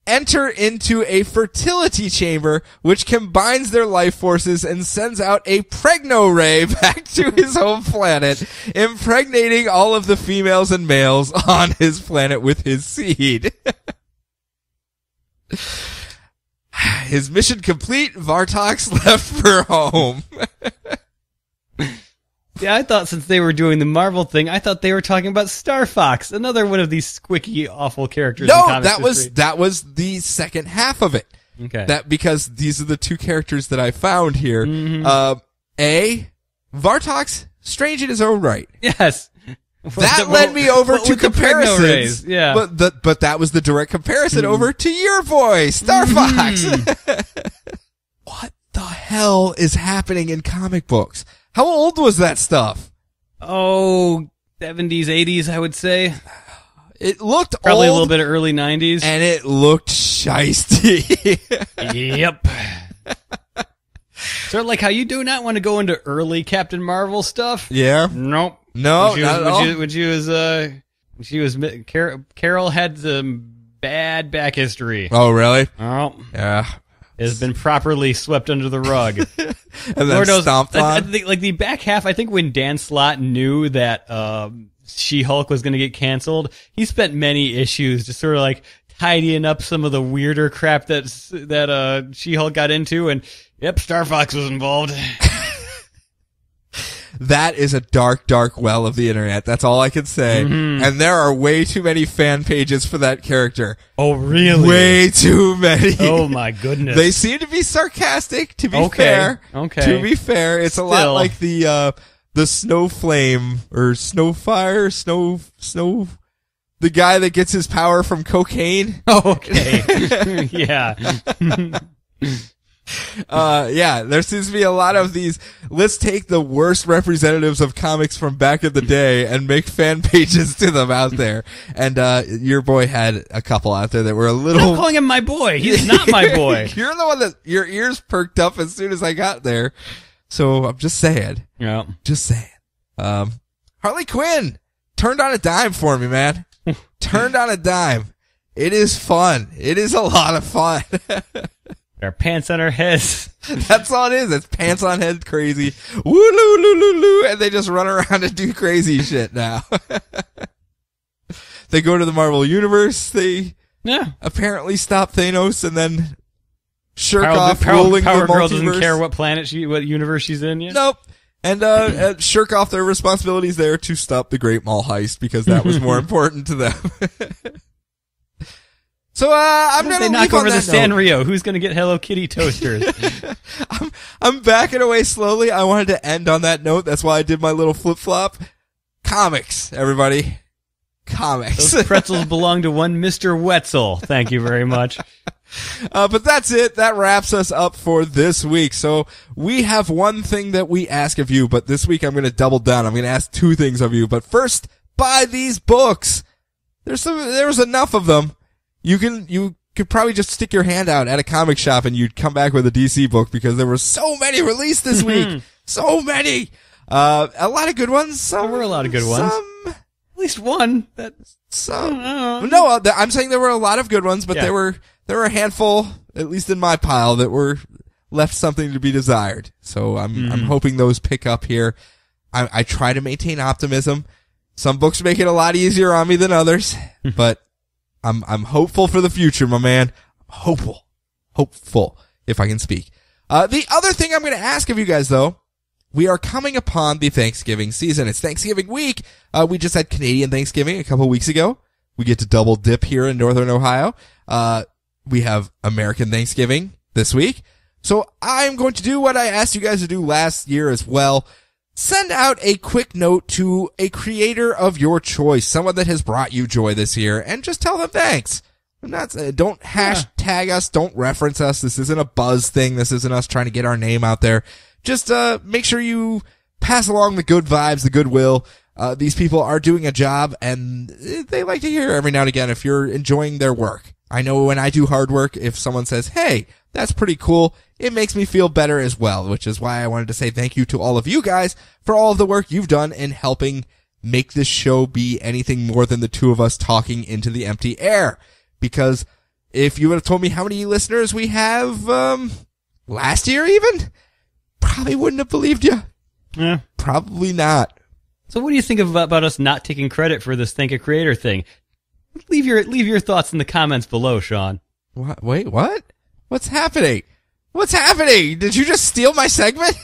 enter into a fertility chamber, which combines their life forces and sends out a pregno ray back to his home planet, impregnating all of the females and males on his planet with his seed. His mission complete, Vartox left for home. Yeah, I thought since they were doing the Marvel thing, I thought they were talking about Starfox, another one of these squicky, awful characters. No, in comics that was the second half of it. Okay. Because these are the two characters that I found here. Vartox, strange in his own right. Yes. That led me over to comparisons. Yeah. But that was the direct comparison over to your boy, Starfox. What the hell is happening in comic books? How old was that stuff? Oh, 70s, 80s, I would say. It looked probably old, a little bit of early 90s. And it looked shiesty. Yep. Sort of like how you do not want to go into early Captain Marvel stuff. Yeah. Nope. No, not at all. When she was Carol had some bad back history. Oh, really? Oh. Yeah. Has been properly swept under the rug. And then stomped on. I think, like the back half, I think when Dan Slott knew that She-Hulk was going to get canceled, he spent many issues just sort of like tidying up some of the weirder crap that She-Hulk got into, and yep, Starfox was involved. That is a dark, dark well of the internet. That's all I can say. And there are way too many fan pages for that character. Oh, really? Way too many. Oh, my goodness. They seem to be sarcastic, to be fair. Okay. To be fair, it's a lot like the Snow Flame, or Snowfire, the guy that gets his power from cocaine. Oh, okay. Yeah. Yeah, there seems to be a lot of these, let's take the worst representatives of comics from back in the day and make fan pages to them out there. And, your boy had a couple out there that were a little... I'm calling him my boy. He's not my boy. You're the one that, your ears perked up as soon as I got there. So, I'm just saying. Yeah. Just saying. Harley Quinn turned on a dime for me, man. Turned on a dime. It is fun. It is a lot of fun. Our pants on our heads. That's all it is. It's pants on head crazy. Woo loo loo loo loo, and they just run around and do crazy shit now. They go to the Marvel Universe. They apparently stop Thanos and then shirk off ruling the multiverse. Power Girl doesn't care what what universe she's in yet. Nope. And shirk off their responsibilities there to stop the Great Mall heist because that was more important to them. So, I'm gonna knock over the Sanrio. Who's gonna get Hello Kitty toasters? I'm backing away slowly. I wanted to end on that note. That's why I did my little flip-flop. Comics, everybody. Comics. Those pretzels belong to one Mr. Wetzel. Thank you very much. But that's it. That wraps us up for this week. So we have one thing that we ask of you, but this week I'm going to double down. I'm going to ask two things of you. But first, buy these books. There's enough of them. You could probably just stick your hand out at a comic shop and you'd come back with a DC book because there were so many released this week. So many. A lot of good ones. There were a lot of good ones. At least one. No, I'm saying there were a lot of good ones, but there were a handful, at least in my pile, that were left something to be desired. So I'm hoping those pick up here. I try to maintain optimism. Some books make it a lot easier on me than others, but I'm hopeful for the future, my man. Hopeful, if I can speak. The other thing I'm going to ask of you guys, though, we are coming upon the Thanksgiving season. It's Thanksgiving week. We just had Canadian Thanksgiving a couple weeks ago. We get to double dip here in Northern Ohio. We have American Thanksgiving this week. So I'm going to do what I asked you guys to do last year as well. Send out a quick note to a creator of your choice, someone that has brought you joy this year, and just tell them thanks. Don't hashtag us, don't reference us. This isn't a buzz thing. This isn't us trying to get our name out there. Just make sure you pass along the good vibes, the goodwill. These people are doing a job, and they like to hear every now and again if you're enjoying their work. I know when I do hard work, if someone says, hey, That's pretty cool. It makes me feel better as well, which is why I wanted to say thank you to all of you guys for all of the work you've done in helping make this show be anything more than the two of us talking into the empty air. Because if you would have told me how many listeners we have, last year even, probably wouldn't have believed you. Yeah. Probably not. So what do you think about us not taking credit for this Thank a Creator thing? Leave your thoughts in the comments below, Sean. What? Wait, what? What's happening? What's happening? Did you just steal my segment?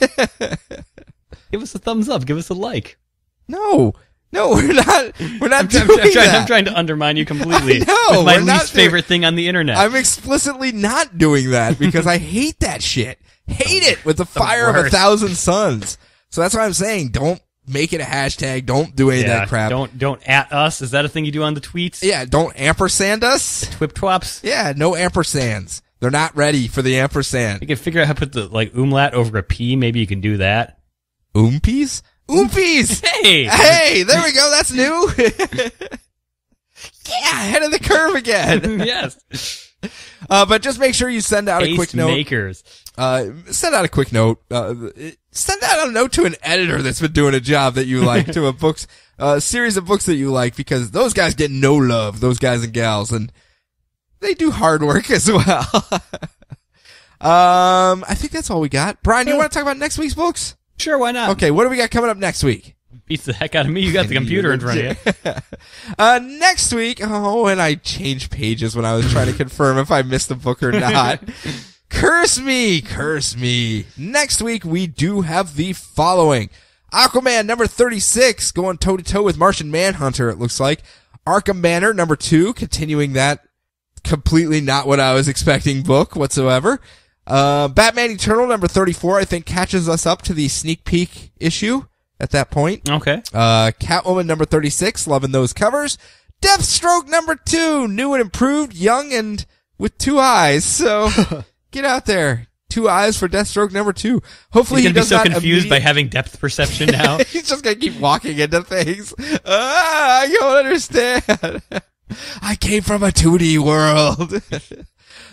Give us a thumbs up. Give us a like. No, we're not doing that. I'm trying to undermine you completely. No, with my least favorite thing on the internet. I'm explicitly not doing that because I hate that shit. Hate it with the fire of 1,000 suns. So that's why I'm saying don't make it a hashtag. Don't do any of that crap. Don't at us. Is that a thing you do on the tweets? Yeah, don't ampersand us. Twip twops. Yeah, no ampersands. They're not ready for the ampersand. You can figure out how to put the umlaut over a P. Maybe you can do that. Oompies? Oompies! Hey, there we go. That's new. Yeah, ahead of the curve again. Yes. But just make sure you send out a quick note. Makers. Send out a quick note. Send out a note to an editor that's been doing a job that you like, to a series of books that you like, because those guys get no love, those guys and gals, and they do hard work as well. I think that's all we got. Brian, you want to talk about next week's books? Sure, why not? Okay, what do we got coming up next week? Beats the heck out of me. You got the computer in front of you. Next week, and I changed pages when I was trying to confirm if I missed a book or not. Curse me. Next week, we do have the following. Aquaman number 36, going toe-to-toe with Martian Manhunter, it looks like. Arkham Manor number 2, continuing that completely not what I was expecting book whatsoever. Batman Eternal number 34, I think, catches us up to the sneak peek issue at that point. Okay. Catwoman number 36, loving those covers. Deathstroke number 2, new and improved, young and with 2 eyes. So get out there. 2 eyes for Deathstroke number 2. Hopefully he does not be so confused by having depth perception now. He's just gonna keep walking into things. I don't understand. I came from a 2D world.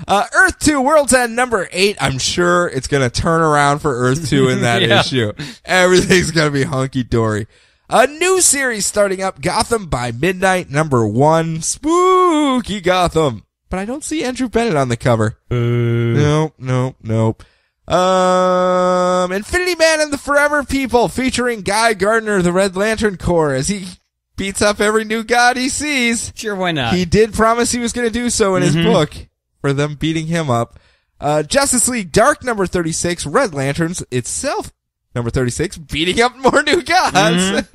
Earth 2 World's End number 8. I'm sure it's gonna turn around for Earth 2 in that issue. Everything's gonna be hunky-dory. A new series starting up, Gotham by Midnight number 1. Spooky Gotham. But I don't see Andrew Bennett on the cover. Nope. Infinity Man and the Forever People, featuring Guy Gardner, the Red Lantern Corps, as he beats up every new god he sees. Sure, why not? He did promise he was going to do so in his book, for them beating him up. Justice League Dark number 36, Red Lanterns itself number 36, beating up more new gods.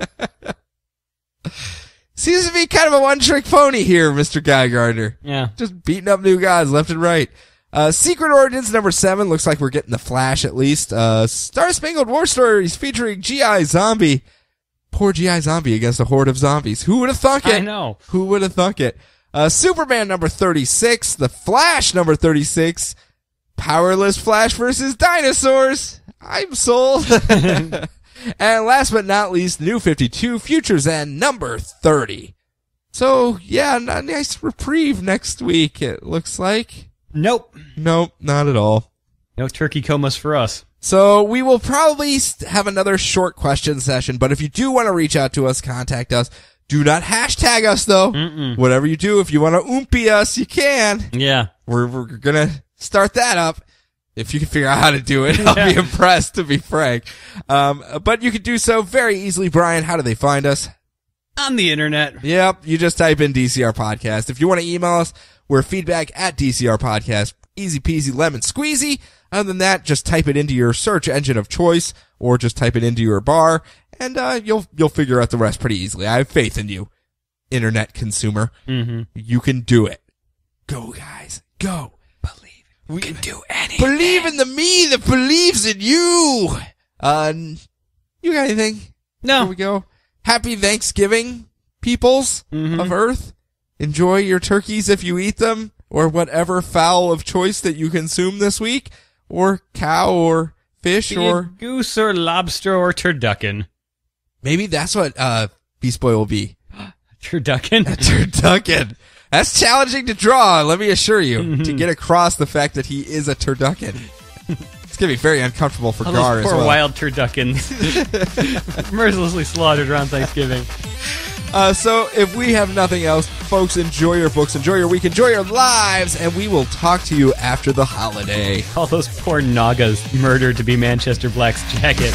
Seems to be kind of a one-trick pony here, Mr. Guy Gardner. Yeah. Just beating up new gods left and right. Secret Origins number 7, looks like we're getting the Flash at least. Star-Spangled War Stories featuring G.I. Zombie. Poor G.I. Zombie against a horde of zombies. Who would have thunk it? I know. Who would have thunk it? Superman number 36, The Flash number 36, Powerless Flash versus Dinosaurs. I'm sold. And last but not least, New 52, Future's End number 30. So, yeah, a nice reprieve next week, it looks like. Nope, not at all. No turkey comas for us. So we will probably have another short question session, but if you do want to reach out to us, contact us. Do not hashtag us, though. Whatever you do, if you want to oompy us, you can. Yeah. We're going to start that up. If you can figure out how to do it, I'll be impressed, to be frank. But you can do so very easily. Brian, how do they find us? On the internet. Yep, you just type in DCR Podcast. If you want to email us, we're feedback@DCR Podcast. Easy peasy lemon squeezy. Other than that, just type it into your search engine of choice, or just type it into your bar, and you'll figure out the rest pretty easily. I have faith in you, internet consumer. You can do it. Go, guys. Go. Believe. We can do anything. Believe in the me that believes in you. You got anything? No. Here we go. Happy Thanksgiving, peoples of Earth. Enjoy your turkeys if you eat them, or whatever fowl of choice that you consume this week, or cow, or fish, or goose, or lobster, or turducken. Maybe that's what Beast Boy will be. Turducken? A turducken. That's challenging to draw, let me assure you, to get across the fact that he is a turducken. It's going to be very uncomfortable for Gar as well. Poor wild turduckens. Mercilessly slaughtered around Thanksgiving. So if we have nothing else, folks, enjoy your books, enjoy your week, enjoy your lives, and we will talk to you after the holiday. All those poor Nagas murdered to be Manchester Black's jacket.